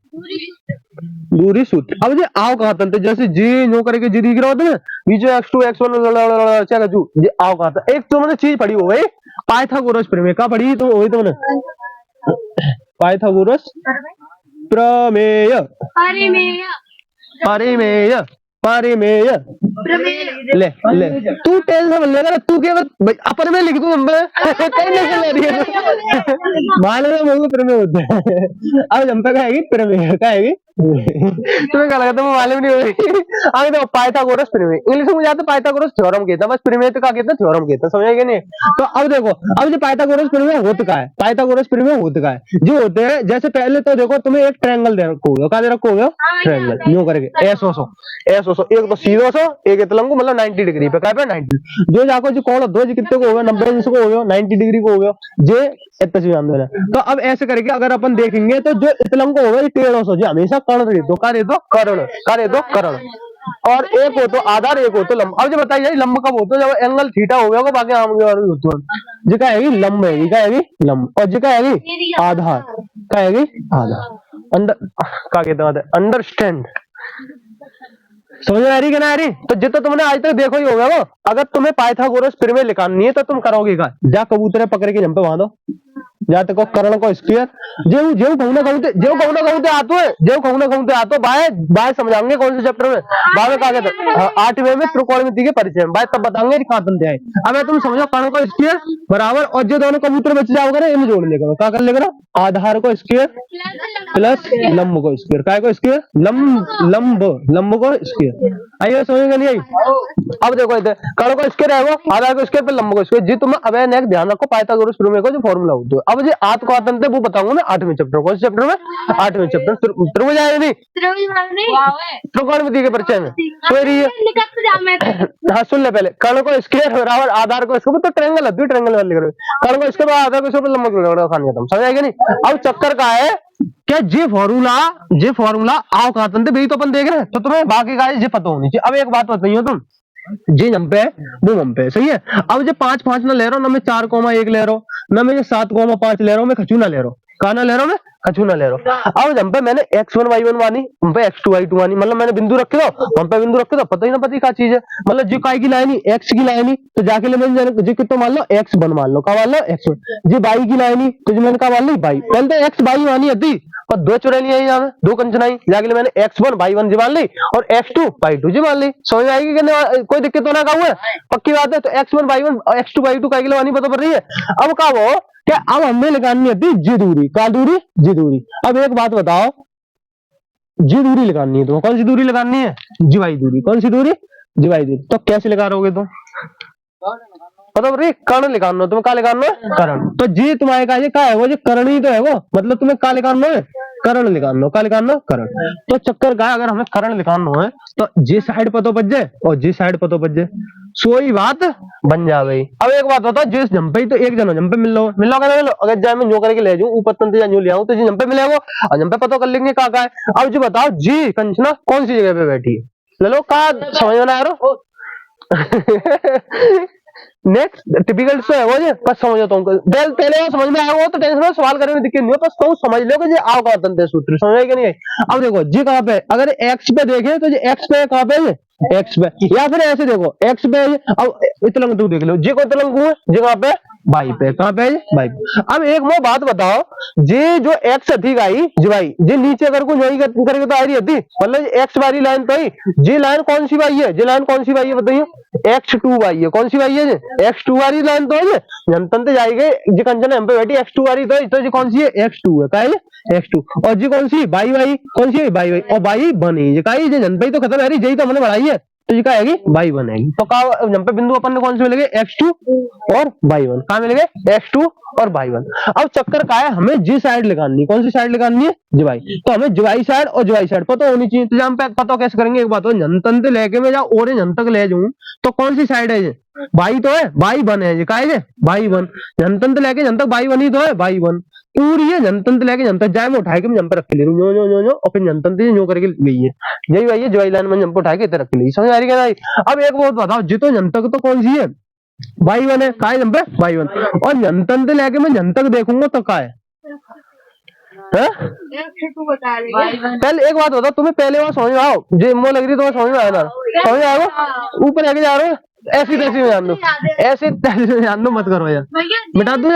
दूरी सूत्र। अब जो आओ कहाँ तंत्र जैसे जी नो करके जी दिख रहा होता है बीच x2 x1 चलो जू ये आओ कहाँ था। एक तो मैंने चीज पढ़ी हो गई पाइथागोरस प्रमेय, का पढ़ी तो वही तो मैंने पाइथागोरस प्रमेय परिमेय परिमेय ले ले तू टेंशन ले रहा तू क्या अपन में लिख दूं मैं टेंशन ले रही है मान लो मुझे प्रमेय होता है। अब जंपा का है प्रमेय का है तुम्हें क्या लगा था मालूम नहीं होगी। आगे देखो पाइथागोरस प्रमेय इंग्लिश में मुझे आता पाइथागोरस थ्योरम कहता है, बस प्रमेय तो क्या कहता है थ्योरम कहता है समझ आएगा नहीं। तो अब देखो अब जो पाइथागोरस प्रमेय होता का है, पाइथागोरस प्रमेय होता का है जो होते हैं जैसे पहले तो देखो तुम्हें एक ट्रायंगल दे रखो होगा, क्या दे रखो होगा ट्रायंगल यूं करके ऐसो एक तो सीधो सो एक इतलंगु मतलब 90 डिग्री पे, क्या पे 90 जो जाको जो कौन दो जी कितने को होगा 90 अंश को होगा 90 डिग्री को होगा जे इतना से जान देना। तो अब ऐसे करके अगर अपन देखेंगे तो जो इतलंग को होगा ये टेढ़ो सो जी हमेशा कर्ण दे दो, का दे दो कर्ण, का दे दो कर्ण, और एक हो तो आधार एक हो तो लंब। अब जो बताइए लंब कब होता है जब एंगल थीटा हो गया बाकी आम होता है जी का है लंब है का है लंब, और जी का है आधार का है आधार अंडर का कहते हैं अंडरस्टैंड समझ में आ रही कि ना आ रही। तो जितना तुमने आज तक देखो ही होगा वो अगर तुम्हें पाइथागोरस प्रमेय निकालनी है तो तुम करोगे का जा कबूतरे पकड़ के जंपे बांधो जा तक कर्ण को स्क्वायर जेव जेव कहूं ना कहूं आतो है जेव कहूं ना कहूं आतो बाय बाय समझाएंगे कौन से चैप्टर में बाद में कहा गया 8वें में त्रिकोणमिति के परिचय बाय तब बताएंगे कहां तंत्र है। अब तुम समझो कर्ण को स्क्वायर बराबर और जो दोनों कबूतर बच जाओगे ना इन्हें जोड़ लेगा क्या कर लेगा आधार को स्क्वायर प्लस लंब को स्क्वायर, काय को स्क्वायर लंब को स्क्वायर। आइए समझेगा नहीं आई। अब देखो इधर कर्ण को स्क्वायर है वो आधार को स्क्वायर प्लस लंब को स्क्वायर जी। तुम अब नेक्स्ट ध्यान रखो पाइथागोरस प्रमेय को जो फॉर्मूला होता है। अब जो आत को आतंत है वो बताऊंगा मैं 8वें चैप्टर, कौन से चैप्टर में 8वें चैप्टर त्रिभुज आएगा नहीं त्रिकोणमिति के परिचय में हाँ सुन ले पहले कर्ण को स्क्वायर बराबर आधार को इसको तो ट्रायंगल है ट्रायंगल वाले कर्ण को इसके बाद आधार को इसको लंबा किलोमीटर खाने खत्म समझ आएगा नहीं। अब चक्कर का है क्या जे फॉर्मूला आओ कहा तंत्र भाई तो अपन देख रहे हैं तो तुम्हें बाकी का ये पता होनी चाहिए। अब एक बात बताइए तुम जी जंपे वो जंपे सही है। अब जो 5 5 ना ले रहा हूं ना मैं 4,1 ले रहा हूं ना मैं 7,5 ले रहा हूं मैं खचू ना ले रहा हूं कहा ना ले रहा हूं मैं खचू ना ले रहा हूं। अब जंपे मैंने x1 y1 मानी हम पे x2 y2 मानी मतलब मैंने बिंदु रखे दो हम पे बिंदु रखे दो पता ही ना पता क्या चीज है मतलब जी काय की लाइनी x की लाइनी तो जाके ले मैंने जी कितना मान लो x1 मान लो का मान लो x1 जी y की लाइनी तो जी मैंने कहा मान ली y पहले तो x y मानी थी और 2 चुड़ैली आई यहाँ दो कंचनाई जाके मैंने x1 y1 जी मान ली और x2 y2 जी मान ली समझ आएगी कि कोई दिक्कत तो ना हुआ पक्की बात है। तो x1 y1 और x2 y2 का मानी पता पड़ रही है। अब का वो क्या अब हमें लगानी होती जी दूरी का दूरी जी दूरी। अब एक बात बताओ जी दूरी लगानी है तो कौन सी दूरी लगानी है जी वाई दूरी, कौन सी दूरी जी वाई दूरी। तो कैसे लगा रहोगे तुम पता पड़ रही कर्ण लिखाना तुम्हें क्या लिखाना है कर्ण। तो जी तुम्हारे का ये क्या है वो जो कर्ण ही तो है वो मतलब तुम्हें क्या लिखाना है कर्ण लिखाना क्या लिखाना कर्ण। तो चक्कर का अगर हमें कर्ण लिखाना है तो जी साइड पतो बच जाए और जी साइड पतो बच जाए सोई बात बन जावे। अब एक बात बताओ, जिस जंपे ही तो एक जनो जंपे मिल लो कहना मिलो, अगर जाए मैं न्यू करके ले जाऊं ऊपर तंत्र या न्यू ले आऊं तो जी जंपे मिलेगा और जंपे पता कर लेंगे का है। अब जी बताओ जी कंचना कौन सी जगह पे बैठी है, ले लो का समझ में ना आ रहा। नेक्स्ट टिपिकल से है वो जे बस समझ तो पहले वो समझ में आया हो तो टेंशन में सवाल करने में दिक्कत नहीं हो, बस तो समझ लो कि ये आओ का तंत्र सूत्र समझ में कि नहीं आई। अब देखो जी कहाँ पे, अगर एक्स पे देखें तो जी एक्स पे कहाँ पे है, एक्स पे, या फिर ऐसे देखो एक्स पे है। अब इतलंग तू देख लो जी को इतलंग है जी कहाँ पे बाई पे, कहाँ पे है बाई पे। अब एक वो बात बताओ, जी जो एक्स थी गाई जी भाई जी नीचे अगर कुछ नहीं करके तो आ रही थी, मतलब एक्स वाली लाइन तो ही जी लाइन कौन सी बाई है, जी लाइन कौन सी बाई है बताइए, x2 बाई है, कौन सी बाई है जी x2 वाली लाइन तो है जनतन जाएगी जी कंचन हम पे बैठी x2 वाली तो जी कौन सी है x2 है, का है x2, और जी कौन सी बाई बाई कौन सी है बाई बाई, और बाई बनी जी का जी जनपई तो खत्म है रही जी तो हमने बढ़ाई है तो जी का आएगी बाई बनेगी। तो का जब पे बिंदु अपन ने कौन से मिलेंगे x2 और बाई वन, कहा मिलेंगे x2 और बाई वन। अब चक्कर का है हमें जी साइड लगानी है, कौन सी साइड लगानी है जीवाई, तो हमें जीवाई साइड और जीवाई साइड पता होनी चाहिए। तो जहाँ पे पता कैसे करेंगे, एक बात हो जनतन से लेके मैं जाऊँ और जनतक ले जाऊं तो कौन सी साइड है ये बाई तो है बाई बन है जी का है बाई वन, जनतन से लेके जनतक बाई वन ही तो है बाई वन पूरी है, जनतन से लेके जनतक जाए मैं उठा के मैं जंपर रख के ले लूं नो और फिर जनतन से न्यू करके गई है यही भाई है जवाई लाइन में जंपर उठा के इधर रख के ली, समझ आ रही है भाई। अब एक बात बताओ जितो जनतक तो कौन सी है बाई वन है, का है जंपर बाई वन, और जनतन से लेके मैं जनतक देखूंगा तो का है पहले एक बात बताओ तुम्हें पहले वहां समझ में आओ जे मो लग रही तो समझ में आया ना, समझ में आएगा ऊपर आगे जा रहे हो ऐसी तैसी में जान दो, ऐसी तैसी में जान दो मत करो यार मिटा दूं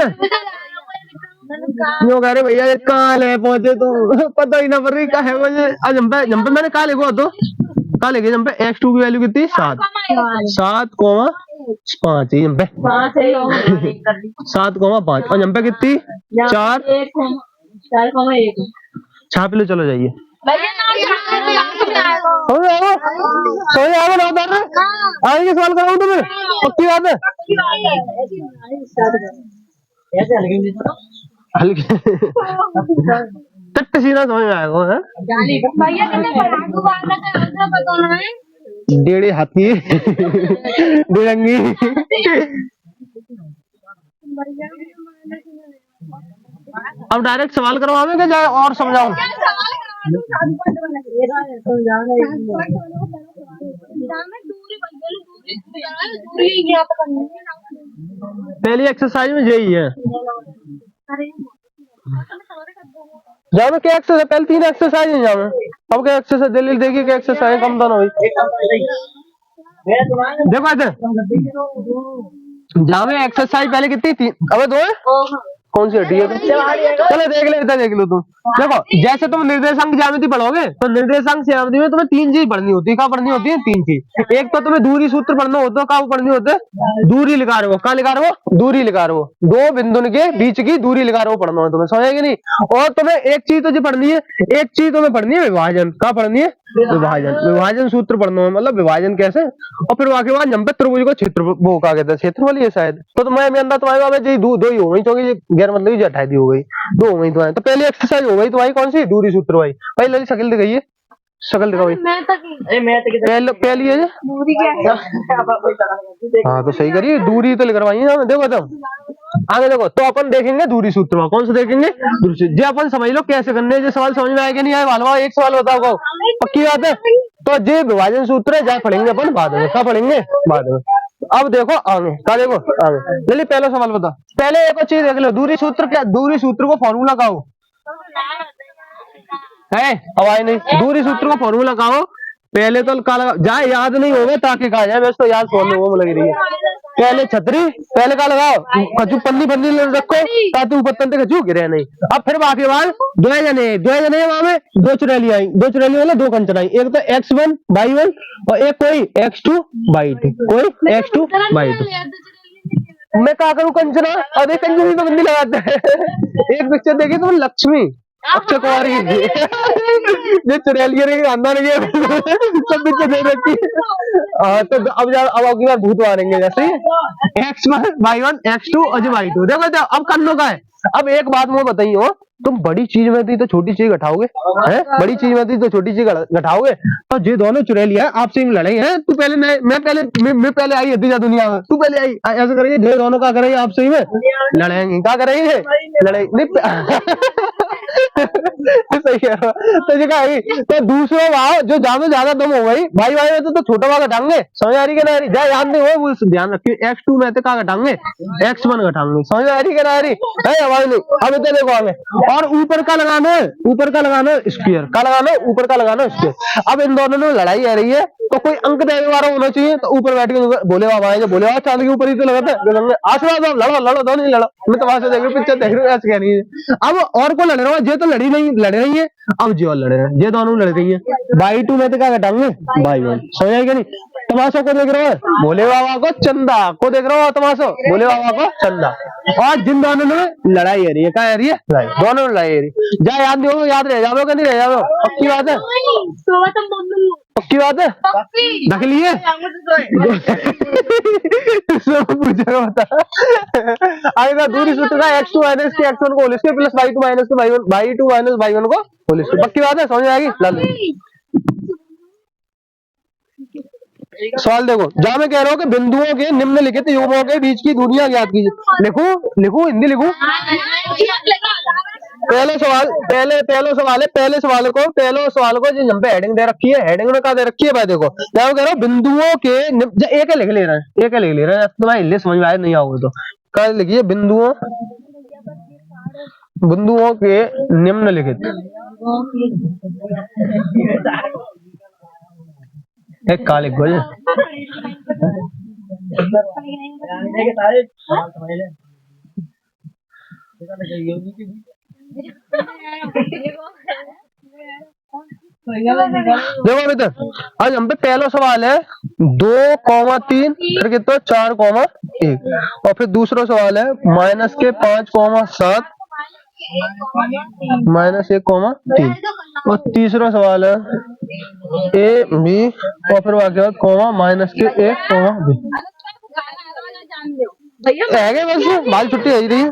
यूं कह रहे भैया ये कहाँ ले पहुंचे तुम पता ही ना पड़ रही कहा है मुझे। आज जंपे मैंने कहा लिखो तो कहा लिखे जंपे x2 की वैल्यू कितनी 7,5 जंपे 7,5 और जंपे कितनी 4 छाप लो चलो जाइए समझ आएगा ना उतार आगे के सवाल कराऊं तुम्हें पक्की बात है हल्के तट सीना समझ में आएगा है डेढ़ी हाथी डेढ़ंगी। अब डायरेक्ट सवाल करवाओगे क्या जाए और समझाऊं, पहली एक्सरसाइज में यही है जाओ क्या एक्सरसाइज पहले 3 एक्सरसाइज है जाओ अब क्या एक्सरसाइज दिल्ली देखिए क्या एक्सरसाइज कम दोनों हुई देखो जाओ एक्सरसाइज पहले कितनी थी अब 2 कौन सी हड्डी है चलो देख लो तुम देखो जैसे तुम निर्देशांक ज्यामिति पढ़ोगे तो निर्देशांक ज्यामिति में तुम्हें 3 चीज पढ़नी होती है, क्या पढ़नी होती है 3 चीज। एक तो तुम्हें दूरी सूत्र पढ़ना होता है, क्या पढ़नी होता है दूरी लिखा रहे हो, क्या लिखा रहे हो दूरी लिखा रहे हो, 2 बिंदु के बीच की दूरी लिखा रहे हो पढ़ना है तुम्हें, समझेगी नहीं। और तुम्हें एक चीज तो जो पढ़नी है, एक चीज तुम्हें पढ़नी है विभाजन, क्या पढ़नी है विभाजन सूत्र पढ़ना है, मतलब विभाजन कैसे। और फिर वहां के बाद जब त्रिभुज को क्षेत्र वो क्या कहते हैं क्षेत्रफल ही है शायद, तो मैं अंदर तुम्हारे दो ही हो गई क्योंकि गैर मतलब अठाई दी हो गई 2 हो गई तुम्हारी। तो पहली एक्सरसाइज हो गई तुम्हारी कौन सी दूरी सूत्र भाई भाई लली शक्ल दिखाइए शक्ल दिखाओ पहली है दूरी क्या है हाँ तो सही करिए दूरी तो लिखवाइए ना देखो तुम आगे देखो तो अपन देखेंगे दूरी सूत्र कौन सा देखेंगे दूरी सूत्र जी अपन समझ लो कैसे करने जो सवाल समझ में आएगा नहीं आए वालवा एक सवाल बताओ पक्की बात है। तो जी विभाजन सूत्र है जहाँ पढ़ेंगे अपन बाद में, क्या पढ़ेंगे बाद में। अब देखो आगे क्या देखो आगे चलिए पहला सवाल बताओ, पहले एक चीज देख लो दूरी सूत्र क्या, दूरी सूत्र को फॉर्मूला कहो है आवाज नहीं, दूरी सूत्र को फॉर्मूला कहो पहले तो लगा जाए याद नहीं होगा ताकि कहा जाए वैसे तो याद फोन वो लग रही है। पहले छतरी पहले का लगाओ खजू पन्नी रखो ताकि पत्तन से खजू गिरे नहीं। अब फिर बाकी बाद 2 जने वहां में 2 चुड़ैली आई, 2 चुड़ैली वाले 2 कंचन आई, एक तो x1 बाई 1 और एक कोई x2 बाई 2 कोई x2 बाई 2। मैं क्या करूं कंचना अरे कंचनी तो बंदी लगाता है एक पिक्चर देखी तुम लक्ष्मी अक्षय कुमार की जो चुड़ैलिया ने अंदर नहीं है सब पीछे दे रखी है। तो अब अगली बार भूत मारेंगे जैसे X1 X2 और जो Y2 देखो अब करने का है। अब एक बात मुझे बताइए हो, तुम बड़ी चीज में थी तो छोटी चीज घटाओगे हैं, बड़ी चीज में थी तो छोटी चीज घटाओगे। और ये दोनों चुड़ैलिया आपसे लड़ाई है, तू पहले मैं पहले आई हती दुनिया में, तू पहले आई ऐसा करेंगे ये दोनों क्या करेंगे आपसे ही में लड़ाएंगे, क्या करेंगे लड़ाई नहीं सही है। तो ये क्या है, तो दूसरा भाव जो ज्यादा दम हो गई भाई भाई में तो छोटा भाव घटाएंगे, समझ आ रही है ना आ रही, जा याद नहीं हो वो ध्यान रखिए। X2 में तो क्या घटाएंगे X1 घटाएंगे, समझ आ रही है ना आ रही है आवाज नहीं। अब इतने देखो आगे और ऊपर का लगाना है, ऊपर का लगाना है स्क्वायर का लगाना है, ऊपर का लगाना है स्क्वायर। अब इन दोनों में लड़ाई आ रही है तो कोई अंक देने वाला होना चाहिए, तो ऊपर बैठ के बोले बाबा आएंगे, बोले बाबा चांद के ऊपर ही तो लगाते हैं आशीर्वाद लड़ो लड़ो दोनों नहीं लड़ो, मैं तमाशा देख रहा हूँ पिक्चर देख रही हूँ ऐसे कह रही है। अब और को लड़ रहा है, ये तो लड़ी नहीं लड़ रही है, अब जी और लड़ रहे हैं, ये दोनों लड़ रही है। Y2 में तो क्या घटाएंगे Y1, समझ आएगा नहीं। तमाशा को देख रहे हो भोले बाबा को चंदा को देख रहे हो, तमाशा भोले बाबा को चंदा। और जिन दोनों में लड़ाई हो रही है, क्या है रही है दोनों में लड़ाई हो रही है। जा याद नहीं हो, याद रह जाओ कि नहीं रह जाओ, पक्की बात है, पक्की बात है रख लिए पूछेगा बता। आएगा दूरी सूत्र का X2 माइनस के X1 को whole square plus Y2 minus के Y2 माइनस Y1 को होल स्क्वायर, पक्की बात है, समझ आएगी। लाल सवाल देखो, जहां मैं कह रहा हूँ कि बिंदुओं के निम्नलिखित युग्मों के बीच की दूरियां ज्ञात कीजिए। लिखूं लिखूं हिंदी लिखूं। पहले सवाल है, पहले सवाल को जो यहाँ पे हेडिंग दे रखी है, हेडिंग में क्या दे रखी है भाई देखो, क्या कह रहा हूँ बिंदुओं के एक लिख ले रहे हैं, एक लिख ले रहे हैं, तुम्हारे हिंदी समझ में आए नहीं आओगे तो क्या लिखिए बिंदुओं के निम्नलिखित एक कालिक गोल देखो बेटा, आज हम पे पहला सवाल है 2,3 फिर कितना 4,1 और फिर दूसरा सवाल है माइनस के 5,7 माइनस 1,3 और तीसरा सवाल है ए बी और फिर बाकी बाद कॉमा माइनस के 1, बी है बस बाल छुट्टी आई रही है।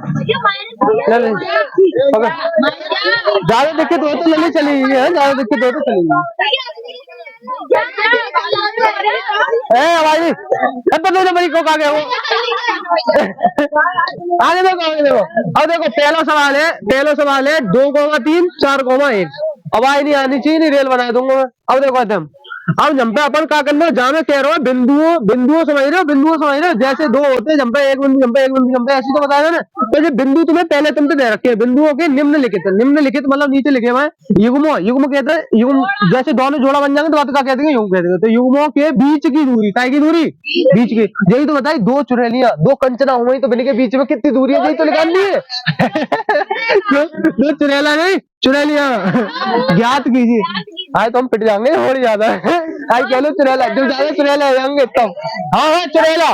ज्यादा दिक्कत हो तो लली चली गई है, ज्यादा दिक्कत हो तो चली गई हमारी बड़ी को आगे वो आगे देखो अब देखो पहला सवाल है 2,3 4,1 अब आई नहीं आनी चाहिए, नहीं रेल बना दूंगा मैं। अब देखो एकदम अब जंपे अपन क्या करना, जहां मैं कह रहा हूँ बिंदुओं समझ रहे हो जैसे दो होते हैं जंपे एक बिंदु जंपे ऐसी तो बताया ना। तो ये बिंदु तुम्हें पहले तुमसे दे रखे हैं, बिंदुओं के निम्नलिखित मतलब नीचे लिखे हुए युग्म कहते हैं, युग्म जैसे दोनों जोड़ा बन जाएंगे तो बात क्या कहते हैं युग्म कहते हैं। तो युग्मों के बीच की दूरी, काय की दूरी बीच की, यही तो बताई दो चुड़ैलियां दो कंचना हुई तो इनके बीच में कितनी दूरी है यही तो निकालनी है दो चुड़ैला नहीं चुड़ैलियां ज्ञात कीजिए। आए तो हम पिट जाएंगे और ज्यादा आई कह लो चुड़ैला, जब ज्यादा चुड़ैला आ जाएंगे तब। हाँ चुड़ैला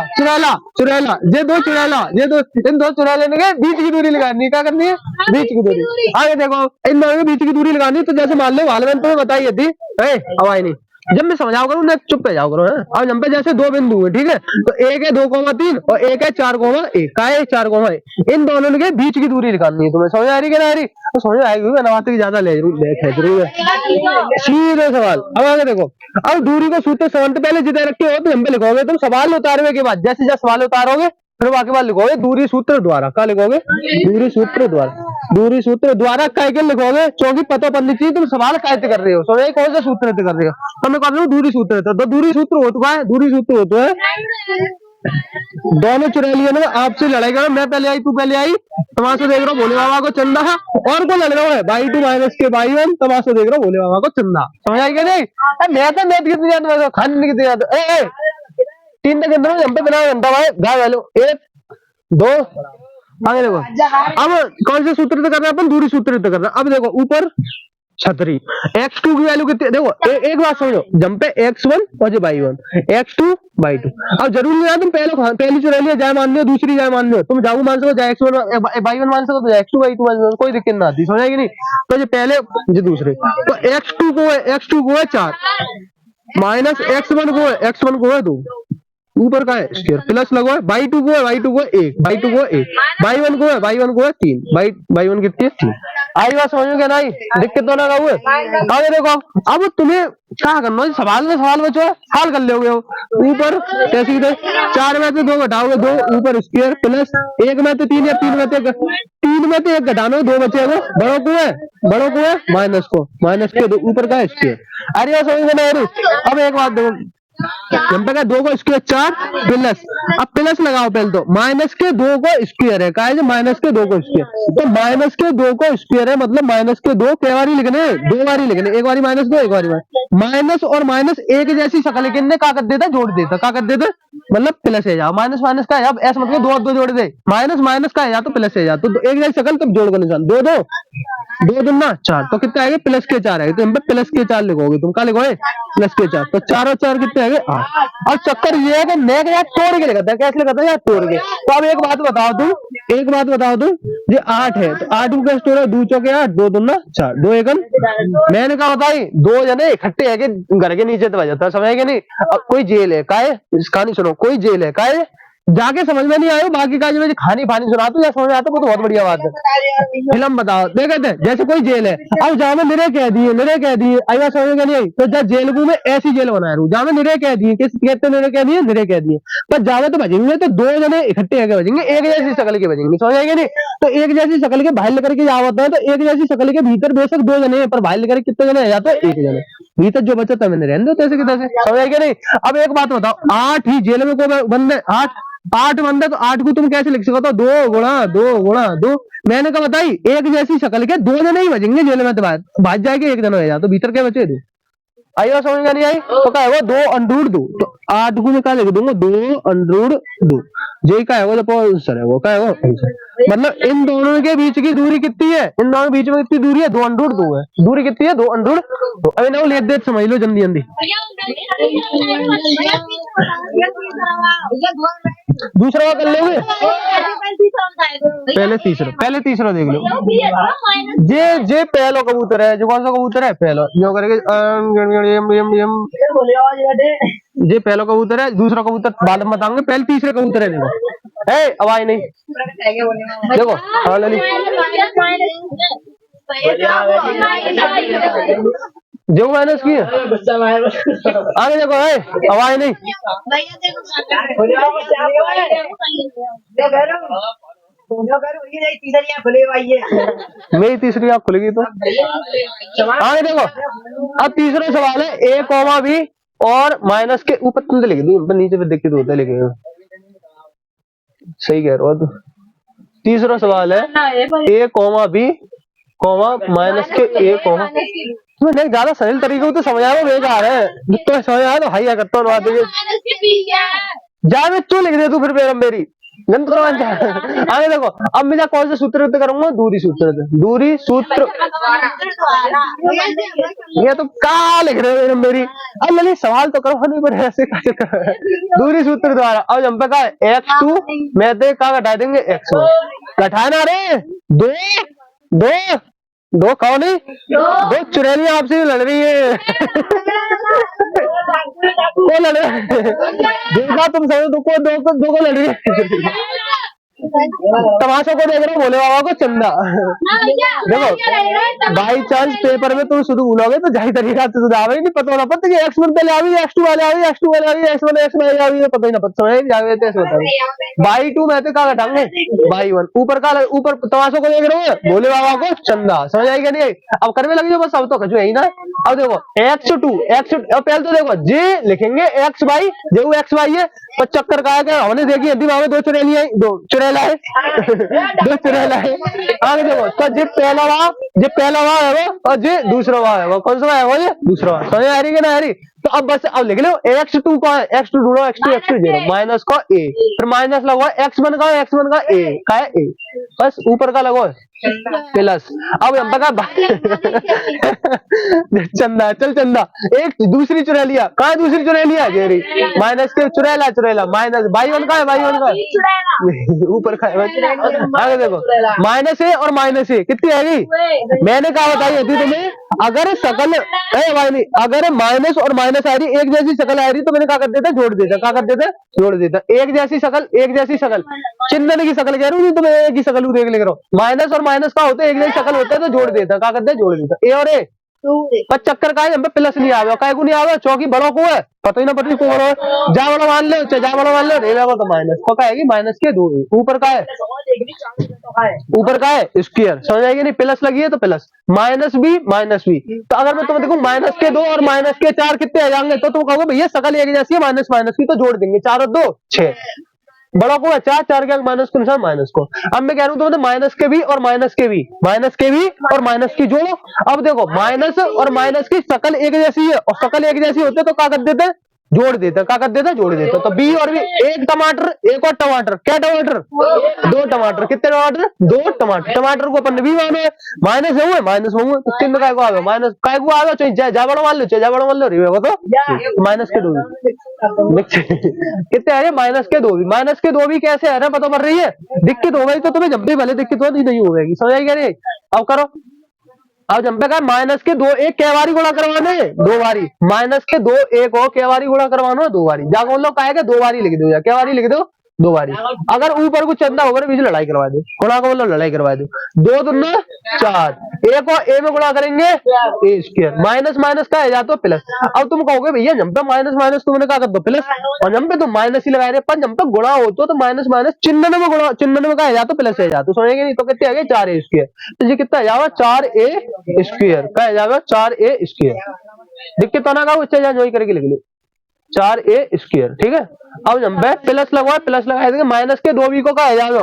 ये दो इन दो चुड़ैले के बीच की दूरी लगानी, क्या करनी है बीच की दूरी। आगे देखो इन दोनों के बीच की दूरी लगानी, तो जैसे मान लो हाल में तुम्हें बताइए थी हवाई नहीं, जब मैं समझाओ करूँ ना चुप पे जाओ करो। अब जब पे जैसे दो बिंदु है ठीक है, तो एक है 2,3 और एक है 4,1 का है 4,1, इन दोनों के बीच की दूरी निकालनी है। तुम्हें समझ आ रही है ना आ रही, तो समझ आएगी नवाते की ज्यादा ले जरूर है सीधे सवाल। अब आगे देखो, अब दूरी को सूत्र सवाल पहले जितने रखे हो तो हम पे लिखोगे तुम सवाल उतारने के बाद, जैसे जैसे सवाल उतारोगे फिर बाकी बात लिखोगे दूरी सूत्र द्वारा, क्या लिखोगे दूरी सूत्र द्वारा कह के लिखोगे, क्योंकि पता पड़नी चाहिए तुम सवाल कैसे कर रहे हो, समझे कौन सा सूत्र कर रहे हो। तो मैं कर रहा हूँ दूरी सूत्र, तो दूरी सूत्र होता है दोनों चुड़ैलियों ने आपसे लड़ाई करो, मैं पहले आई तू पहले आई, तमाशा देख रहा हूँ भोले बाबा को चंदा है, और को लड़ रहा है Y2 माइनस के Y1, तमाशा देख रहा हूँ भोले बाबा को चंदा। समझ आई क्या नहीं, मैं तो मैथ कितनी याद खाने कितनी याद 3 तक अंदर हम पे बना घंटा भाई घा वैल्यू 1 2 आगे देखो। अब कौन से सूत्र से कर रहे हैं अपन दूरी सूत्र से कर रहे हैं। अब देखो ऊपर छतरी। x2 की वैल्यू कितनी है? देखो एक बात समझो, जम पे x1 और y1, x2 y2। अब जरूरी नहीं है तुम पहली चुरा लिया जाए मान लो, दूसरी जाए मान लो, तुम जाऊ मान सको, जाए x1 y1 मान सको, तो x2 y2 मान सको, कोई दिक्कत ना आती, समझ कि नहीं। तो ये पहले ये दूसरे, तो x2 को है 4 माइनस x1 को है 2, ऊपर का है स्क्वायर प्लस लगो है, y2 को है 1 y1 को है 3, y1 कितनी है 3। आई बात समझ में क्या नहीं, दिक्कत तो ना हुए। आगे देखो, अब तुम्हें क्या करना है, सवाल में सवाल बचो हल कर लोगे। ऊपर कैसे 4 में से 2 घटाओगे 2, ऊपर स्क्वायर प्लस 1 में से 3 या 3 में से 1 घटाना 2 बचेगा, बड़ों को है माइनस के 2, ऊपर का है स्क्वायर। अरे बात समझ में नहीं। अब एक बात देखो, जब तक 2 को स्क्वायर 4 प्लस, अब प्लस लगाओ पहले तो, माइनस के 2 को स्क्वायर है, का है माइनस के 2 को स्क्वायर, तो माइनस के 2 को स्क्वायर है मतलब माइनस के 2 कई बारी लिखने, 2 बारी लिखने, एक बारी माइनस 2 एक बारी माइनस और माइनस एक जैसी शक्ल लिखने का कर देता, जोड़ देता, का कर देता मतलब प्लस है जाओ, माइनस माइनस का है अब ऐसा मतलब 2 2 जोड़ दे, माइनस माइनस का है या तो प्लस है जा, तो एक जैसी शक्ल तब जोड़ कर निशान 2 2 दूना 4, तो कितना आएगा प्लस के 4 आएगा, तो हम पे प्लस के 4 लिखोगे, तुम क्या लिखोगे प्लस के 4, तो 4 और 4 कितने आएंगे 8। और चक्कर ये है कि नेक यार तोड़ के लिखता है, कैसे लिखता है यार तोड़ के। तो अब एक बात बताओ तुम, ये 8 है तो 8 को कैसे तोड़ा, 2 चौके 8, 2 दूना 4, 2 एकन, मैंने कहा बताई 2 जने इकट्ठे है कि घर के नीचे दबा जाता है, समझ गए नहीं। अब कोई जेल है काहे, इसका नहीं सुनो, कोई जेल है काहे, जाके समझ में नहीं आयो, बाकी का जो खानी फानी सुना तो या समझ में आता वो तो बहुत बढ़िया बात है। फिल्म बताओ देखे थे, जैसे कोई जेल है, अब जहाँ में निरे कह दिए आया समझ में नहीं आई, तो जब जेल में ऐसी जेल बनाया रू, जहाँ में निरे कह दिए, किस कहते निरे कह दिए, पर जावे तो बजेंगे तो 2 जने इकट्ठे आके बजेंगे, एक जैसी शक्ल के बजेंगे, समझ आएंगे नहीं। तो एक जैसी शक्ल के बाहर लेकर के जावत है, तो एक जैसी शक्ल के भीतर बेशक 2 जने, पर बाहर लेकर कितने जने जाते हैं, 1 जने, भीतर जो बचा था मैंने रहने दो तैसे कि तैसे, समझ आएगा नहीं। अब एक बात बताओ, 8 ही जेल में को बंद है, 8 बंदा, तो 8 को तुम कैसे लिख सकते हो, 2 गुणा 2, मैंने कहा बताई एक जैसी शक्ल के 2 जने ही बजेंगे जेल में, तो भाज जाएगी 1 जना है, तो भीतर क्या बचे 2। आई बात समझ में नहीं आई, तो क्या है वो 2 अंडरूट 2, तो 8 को मैं क्या लिख दूंगा 2 अंडरूट 2, जे का है वो आंसर है, वो क्या है वो आंसर। मतलब इन दोनों के बीच की दूरी कितनी है, इन दोनों के बीच में कितनी दूरी है, 2 अंडरूट 2 है, दूरी कितनी है 2 अंडरूट 2। अभी ना लेट देट समझ लो जल्दी जल्दी। दूसरा कर लोगे, पहले तीसरा देख लो। जे पहला कबूतर है, जो कौन सा कबूतर है पहला, जो करके ये पहला कबूतर है, दूसरा कबूतर बाद में बताऊंगे, पहले तीसरे कबूतर है। देखो आवाज नहीं, देखो जो माइनस की है आगे देखो, आवाज नहीं, मेरी तीसरी आँख खुलेगी तो आगे देखो। अब तीसरा सवाल है ए कॉमा बी और माइनस के ऊपर तुम लिख दी, ऊपर नीचे पे देखते तो होता लिखे, सही कह रहे हो। तो तीसरा सवाल है ए कॉमा बी कॉमा माइनस के ए कॉमा, तुम्हें ज्यादा सरल तरीके तो समझ आया, बेकार है, जितना समझ आया तो हाई करता हूँ जा, मैं क्यों लिख दे तू फिर मेरी गंत आगे देखो। अब मैं कौन से सूत्र करूंगा, दूरी सूत्र, ये तो क्या लिख रहे हो मेरी, अब ललित सवाल तो करो नहीं, पर ऐसे दूरी सूत्र द्वारा। अब हम पे कहा x2 मैं तो क्या घटा देंगे x1, घटाना रे 2 कौन नहीं, 2 चुड़ैली आपसे लड़ रही है को लड़ रहा है, देखा तुम समझो, दो को लड़ रही है, तमाशा को देख रहे हो, भोले बाबा को चंदा। देखो बाई चांस पेपर में तुम शुरू भूलोगे तो जाहिर तरीका से सुधार नहीं पता होना पड़ता कि एक्स वाले आ गई, एक्स टू वाले आ गई, एक्स टू वाले आ गई, एक्स वन एक्स वाले आ गई, पता ही ना पता समझ जावे तो ऐसे होता है। बाई 2 में तो क्या घटाएंगे बाई 1, ऊपर का ऊपर तमाशा को देख रहे हो, भोले बाबा को चंदा, समझ आएगा नहीं। अब करने लगी बस, अब तो कछु है ही ना। अब देखो x2 पहले तो देखो जे लिखेंगे x बाई, जो x बाई है, पर चक्कर का है हमने देखी दिमाग में 2 चुड़ैली है, 2 चुड़ैला है 2 चुड़ैला है। आगे देखो तो जे पहला वाह है वो, और जे दूसरा वाह है वो, कौन सा है वो, ये दूसरा वाह, समझ आ रही है ना, आ रही। तो अब बस अब लिख लो x2 का है, x2 ढूंढो, x2 0 माइनस का a, फिर माइनस लगो x1 का a का है a, बस ऊपर का लगो प्लस। अब हम का चंदा, चल चंदा एक दूसरी चुरा लिया, कहा दूसरी चुरा लिया जेरी, माइनस के चुरेला चुरेला माइनस y1 का है, y1 का ऊपर का है, आगे देखो माइनस ए और माइनस ए कितनी आएगी, मैंने कहा बताई थी तुम्हें, अगर शकल अगर माइनस और माइनस आ रही एक जैसी शकल आ रही तो मैंने क्या कर देता, जोड़ देता, क्या कर देता, जोड़ देता, एक जैसी शकल चिन्ह की शकल कह रही हूँ तो मैं एक ही शकल देख लिख रहा हूँ, माइनस और माइनस का होता है एक जैसी शकल होता है तो जोड़ देता, क्या करते हैं, जोड़ देता, ए और ए पर चक्कर का है प्लस नहीं आवे, काय को नहीं आवे, चौकी बड़ों को है पता ही ना पता को जा बड़ा मान लो, जा बड़ा मान लो, रेगा को तो माइनस को का है माइनस के 2 ऊपर का है, ऊपर का है स्क्वायर, समझ आएगी नहीं, प्लस लगी है तो प्लस माइनस बी, तो अगर मैं तुम्हें देखूं माइनस के 2 और माइनस के 4 कितने आ जाएंगे तो तुम कहोगे भैया शकल एक जैसी है माइनस माइनस की, तो जोड़ देंगे 4 और 2 6, बड़ा को है 4 के माइनस को निशान माइनस को, अब मैं कह रहा हूँ तो माइनस के भी और माइनस के भी और माइनस की जोड़ो, अब देखो माइनस और माइनस की शकल एक जैसी है और शकल एक जैसी होते तो क्या कर देते, जोड़ देते, क्या कर देते, जोड़ देते, तो बी और बी, एक टमाटर एक और टमाटर, क्या टमाटर 2 टमाटर, कितने टमाटर 2 टमाटर, टमाटर को अपन भी मानो माइनस है माइनस में तो चिन्ह काय को आ गया, माइनस काय को आ गया, चाहे जा बड़ा मान लो, चाहे जा बड़ा मान लो, रिवे तो माइनस के 2 कितने आ रहे, माइनस के 2 भी, माइनस के 2 भी कैसे आ रहे पता पड़ रही है, दिक्कत हो गई तो तुम्हें जब भी भले दिक्कत हो नहीं होगी, समझ आई क्या रे, अब करो, अब जब का माइनस के 2 एक कै बारी गुणा करवाने, 2 बारी, माइनस के 2 एक और कै बारी गुणा करवाना 2 बारी, जा बोल लो कहेगा 2 बारी लिख दो, या क्या बारी लिख दो 2 बारी, अगर ऊपर कुछ चंदा होगा बीच लड़ाई करवा दो, गुणा को बोलो लड़ाई करवा दो, 2 दूना 4, एक और ए में गुणा करेंगे ए स्क्वायर, माइनस माइनस का है जा तो प्लस, अब तुम कहोगे भैया जब पे माइनस माइनस तुमने क्या कर दो प्लस, और जब पे तुम माइनस ही लगा रहे, पर जब तक गुणा हो तो माइनस माइनस चिन्ह में गुणा, चिन्ह में का है जा तो प्लस है जा तो, सुनेंगे नहीं तो कितने आ गए 4 ए स्क्वायर, तो ये कितना जाएगा 4 ए स्क्वायर, का जाएगा 4 ए स्क्वायर, दिक्कत तो ना का उससे जो करके लिख लो 4 ए स्क्वायर, ठीक है। अब जब प्लस लगवा, प्लस लगा देंगे, माइनस के 2 बी को का है जाएगा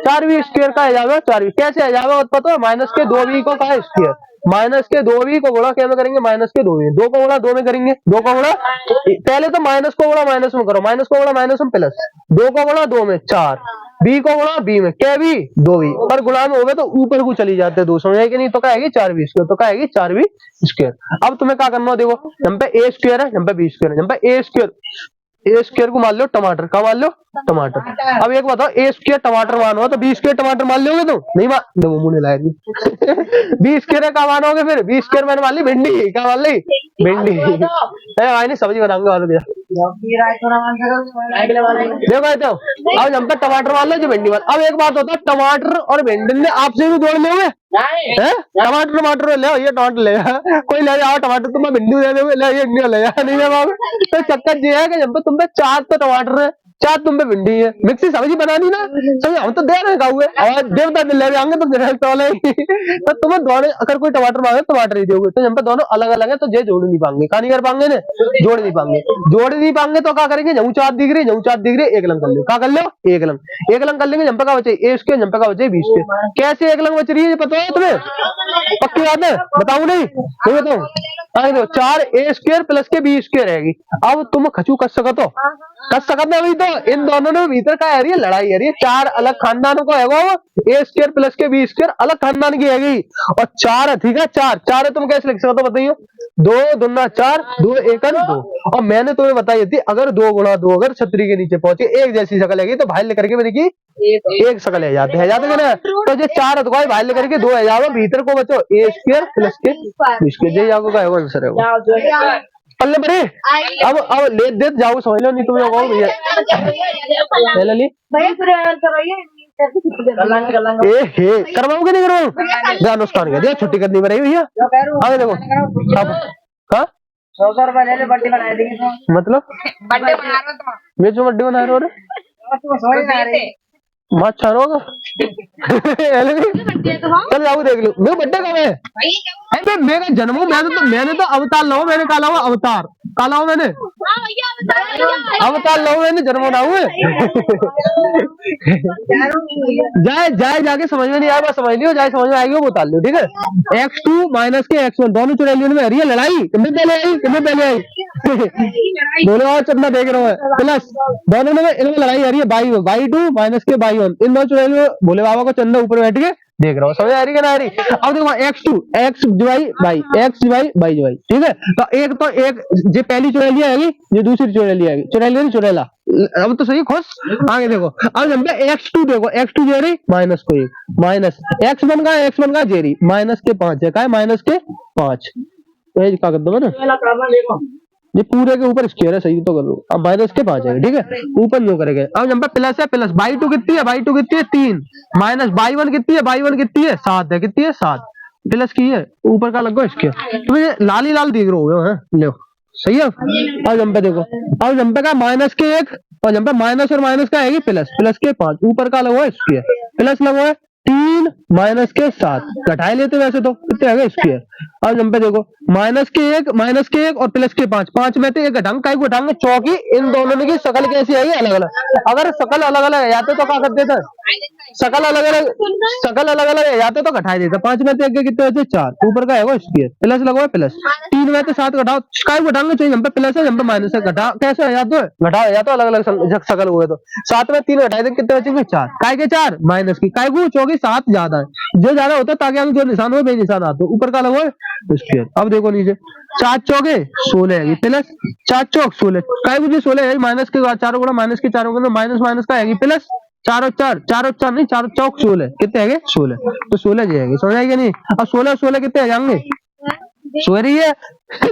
4 बी स्क्वायर का है जाएगा, 4 बी कैसे है जाएगा पता है, माइनस के 2 बी को का है स्क्वायर, माइनस के 2 बी को गुणा क्या में करेंगे, माइनस के 2 बी, 2 को गुणा 2 में करेंगे, 2 को गुणा पहले तो माइनस को गुणा माइनस में करो, माइनस को गुणा माइनस में प्लस, 2 को गुणा 2 में 4, बी को गुणा बी में क्या भी 2 बी, पर गुणा में हो गए तो ऊपर को चली जाते हैं 2, समझ कि नहीं, तो क्या आएगी 4 बी स्क्वायर, तो क्या आएगी 4 बी स्क्वायर। अब तुम्हें क्या करना, देखो यहाँ पे ए स्क्वायर है, यहाँ पे बी स्क्वायर है, यहाँ पे ए स्क्वायर को मान लो टमाटर, का मान लो टमाटर, अब एक बताओ ए स्क्वायर टमाटर मानो तो बी स्क्वायर टमाटर मान लोगे तुम, नहीं मान दो मुंह लाएगी बी स्क्वायर का मानोगे, फिर बी स्क्वायर मैंने मान ली भिंडी, क्या मान ली भिंडी, नहीं सब्जी बनाऊंगा बाद में, देखो तो अब हम पे टमाटर मान लो जो भिंडी मान, अब एक बात होता है टमाटर और भिंडी ने आपसे भी जोड़ ले हुए, टमाटर ले ये टमाटर ले कोई ले जाओ टमाटर, तुम्हें भिंडी दे दोगे ले ले नहीं ले, तो चक्कर ये है कि जब तुम पे 4 तो टमाटर है, 4 तुम पे भिंडी है, मिक्सी सब्जी बनानी ना, समझ हम तो दे रहे खाओगे और देवता ले आएंगे तो तुम्हें दोनों अगर कोई टमाटर मांगे टमाटर ही दोगे, तो जब पे दोनों अलग अलग है तो ये जोड़ नहीं पाएंगे, कहा नहीं कर पाएंगे ना, जोड़ नहीं पाएंगे तो क्या करेंगे, जब 4 दिख रही एक लंग कर लो, क्या कर लो एक लंग कर लेंगे, जंपा का बचे ए स्क्वायर, जंपा का बचे बी स्क्वायर, कैसे एक लंग बच रही है पता है तुम्हें, पक्की बात है बताऊं नहीं बताऊं, आगे देखो 4 ए स्क्वायर प्लस के बी स्क्वायर रहेगी, अब तुम खचू कर सकते हो, अभी तो इन दोनों ने भीतर का है लड़ाई है, 4 अलग खानदानों को है वो, ए स्क्वायर प्लस के बी स्क्वायर अलग खानदान की है, और 4 ठीक है 4 तुम कैसे लिख सकते हो बताइए, 2 दूना 4 2 1 2, और मैंने तुम्हें बताई थी अगर 2 गुणा 2 अगर छतरी के नीचे पहुंचे एक जैसी शक्ल है तो भाई लेकर के मैंने की एक शक्ल है जाते ना, तो जो 4 है तो भाई लेकर के 2 है जाओ, भीतर को बचो ए स्क्वायर प्लस के बी स्क्वायर, ये आपको का आंसर है वो पल्ले बड़े, अब ले दे जाओ समझ लो, नहीं तुम्हें होगा भैया ले ली करवाओगे नहीं करवाओ जान नुकसान कर दिया, छुट्टी करनी पड़ेगी भैया, आगे देखो अब हाँ 100 रुपए बर्थडे बना देंगे, मतलब मैं जो बर्थडे बना रहा हूँ माँ अच्छा होगा चल जाओ देख लो, मेरा बर्थडे कब है अरे मेरा जन्म हो, मैंने तो अवतार लो, मैंने कहा लाओ अवतार, कहा लाओ मैंने अवतार लो, मैंने जन्म ना हुए। जाए जाके समझ में नहीं आया, बस समझ लियो, जाए समझ में आएगी वो बता लियो, ठीक है। x2 माइनस के x1 दोनों चुड़ैलियों में आ रही है लड़ाई, कितने पहले आई बोलो और चंदा देख रहा है, प्लस दोनों में इनमें लड़ाई आ रही है, y2 माइनस के y1, इन दोनों चुड़ैलियों भोले बाबा को चंदा ऊपर बैठ के देख रहा हूँ, समझ आ रही है ना आ रही। अब देखो x2 x divide by x divide by divide, ठीक है। तो एक ये पहली चुड़ैली आएगी, ये दूसरी चुड़ैली आएगी, चुड़ैली चुड़ैला, अब तो सही खुश। आगे देखो, अब हम x2 देखो, x2 जेरी माइनस को एक माइनस x1 का जेरी माइनस के 5 है, का माइनस के 5, क्या कर दो ना ये पूरे के ऊपर स्क्वायर है, सही तो कर लो। अब माइनस के 5 है, ठीक है, ऊपर न्यू करेंगे। अब यहाँ पे प्लस है, प्लस y2 कितनी है, y2 कितनी है 3, माइनस y1 कितनी है, y1 कितनी है 7 है, कितनी है 7, प्लस की है ऊपर का लगो स्क्वायर, तो ये लाल ही लाल दिख रहे हो हैं, लो सही है। अब यहाँ पे देखो, अब यहाँ पे का माइनस के 1 और यहाँ पे माइनस और माइनस का आएगी प्लस, प्लस के 5, ऊपर का लगो स्क्वायर, प्लस लगो है 3 माइनस के 7, घटाए लेते वैसे तो कितने आ गए स्क्वायर। अब यहाँ पे देखो माइनस के 1 और प्लस के 5, 5 में से एक घटाएंगे, काय को घटाएंगे, चौकी, इन दोनों में की शकल कैसी आएगी अलग अलग। अगर शकल अलग अलग जाते तो क्या कर देते, शकल अलग अलग जाते तो घटाए देते, 5 में से एक कितने होते 4, ऊपर का है स्क्वायर, प्लस लगो प्लस, 3 में से 7 घटाओ, काय घटाएंगे चाहिए, यहाँ पे प्लस है यहाँ पे माइनस है, घटा कैसे है घटाओ या तो अलग अलग शकल हुए, तो 7 में 3 घटाए थे कितने बचेंगे 4, काय के 4 माइनस की, काय को चौकी 7 ज्यादा है, जो ज्यादा होता है ताकि हम जो निशान हो बेनिशान आते, ऊपर का लगो स्क्वायर। अब देखो नीचे 7 चौके 16 है प्लस, 4 चौक 16, काय को 16 है माइनस के चारों गुणा माइनस के चारों गुणा माइनस माइनस का है प्लस, 4 और 4 नहीं 4 चौक 16 कितने है 16, तो 16 जाएंगे, समझ आएगी नहीं। अब 16 कितने आ जाएंगे, सो रही है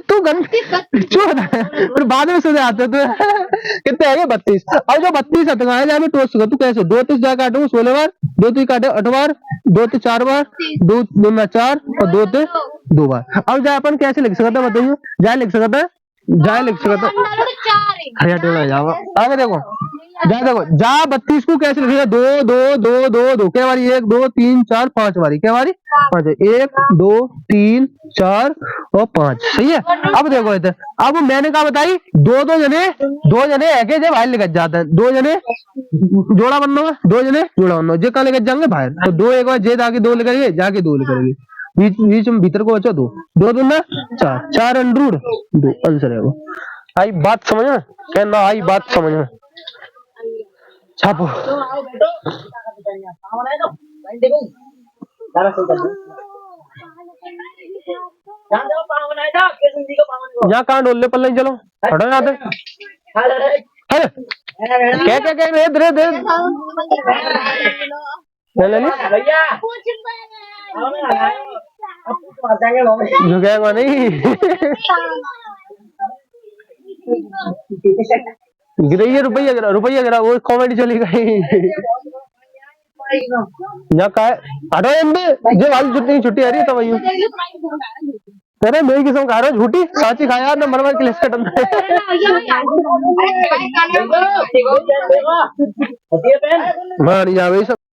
तू गंदी फिर बाद में सोने आते तो कितने आएंगे 32। अब जो 32 हटवाए जाए मैं टोस्ट तू कैसे 2 3 जा काटू 16 बार, 2 3 काटे 8 बार, 2 3 4 बार, 2 2 4 और 2 3 2 बार। अब जाए अपन कैसे लिख सकते हैं बताइए, जाए लिख सकता है जाओ आगे देखो, देखो जा 32 को कैसे लिखेगा, 2 2 2 2 2 क्या बारी 1 2 3 4 5 बारी, क्या बारी 5, 1 2 3 4 और 5, सही है। अब देखो इधर, अब मैंने कहा बताई दो जने है जब बाहर लेकर जाते हैं, 2 जने जोड़ा बनना है, 2 जने जोड़ा बनना है, जे कहाँ लेकर जाएंगे बाहर, तो 2 एक बार जे आगे 2 लेकर गए जाके 2 लेकर गए, बीच में भीतर को बचा 2 2 2 ना 4 अंडरूड 2 आंसर है वो। आई बात समझ में, कहना आई बात समझ में, छापो। यहाँ कहाँ डोल ले पल्ले चलो हटो यहाँ से, क्या दे झुकेगा नहीं गिरइए रुपया गिरा वो कॉमेडी चली गई यहाँ का हटो जो वाली छुट्टी आ रही है तो वही अरे मेरी किस्म खा रहा हूँ झूठी साची खाया नंबर वन क्लिस कटन मार जावे सब।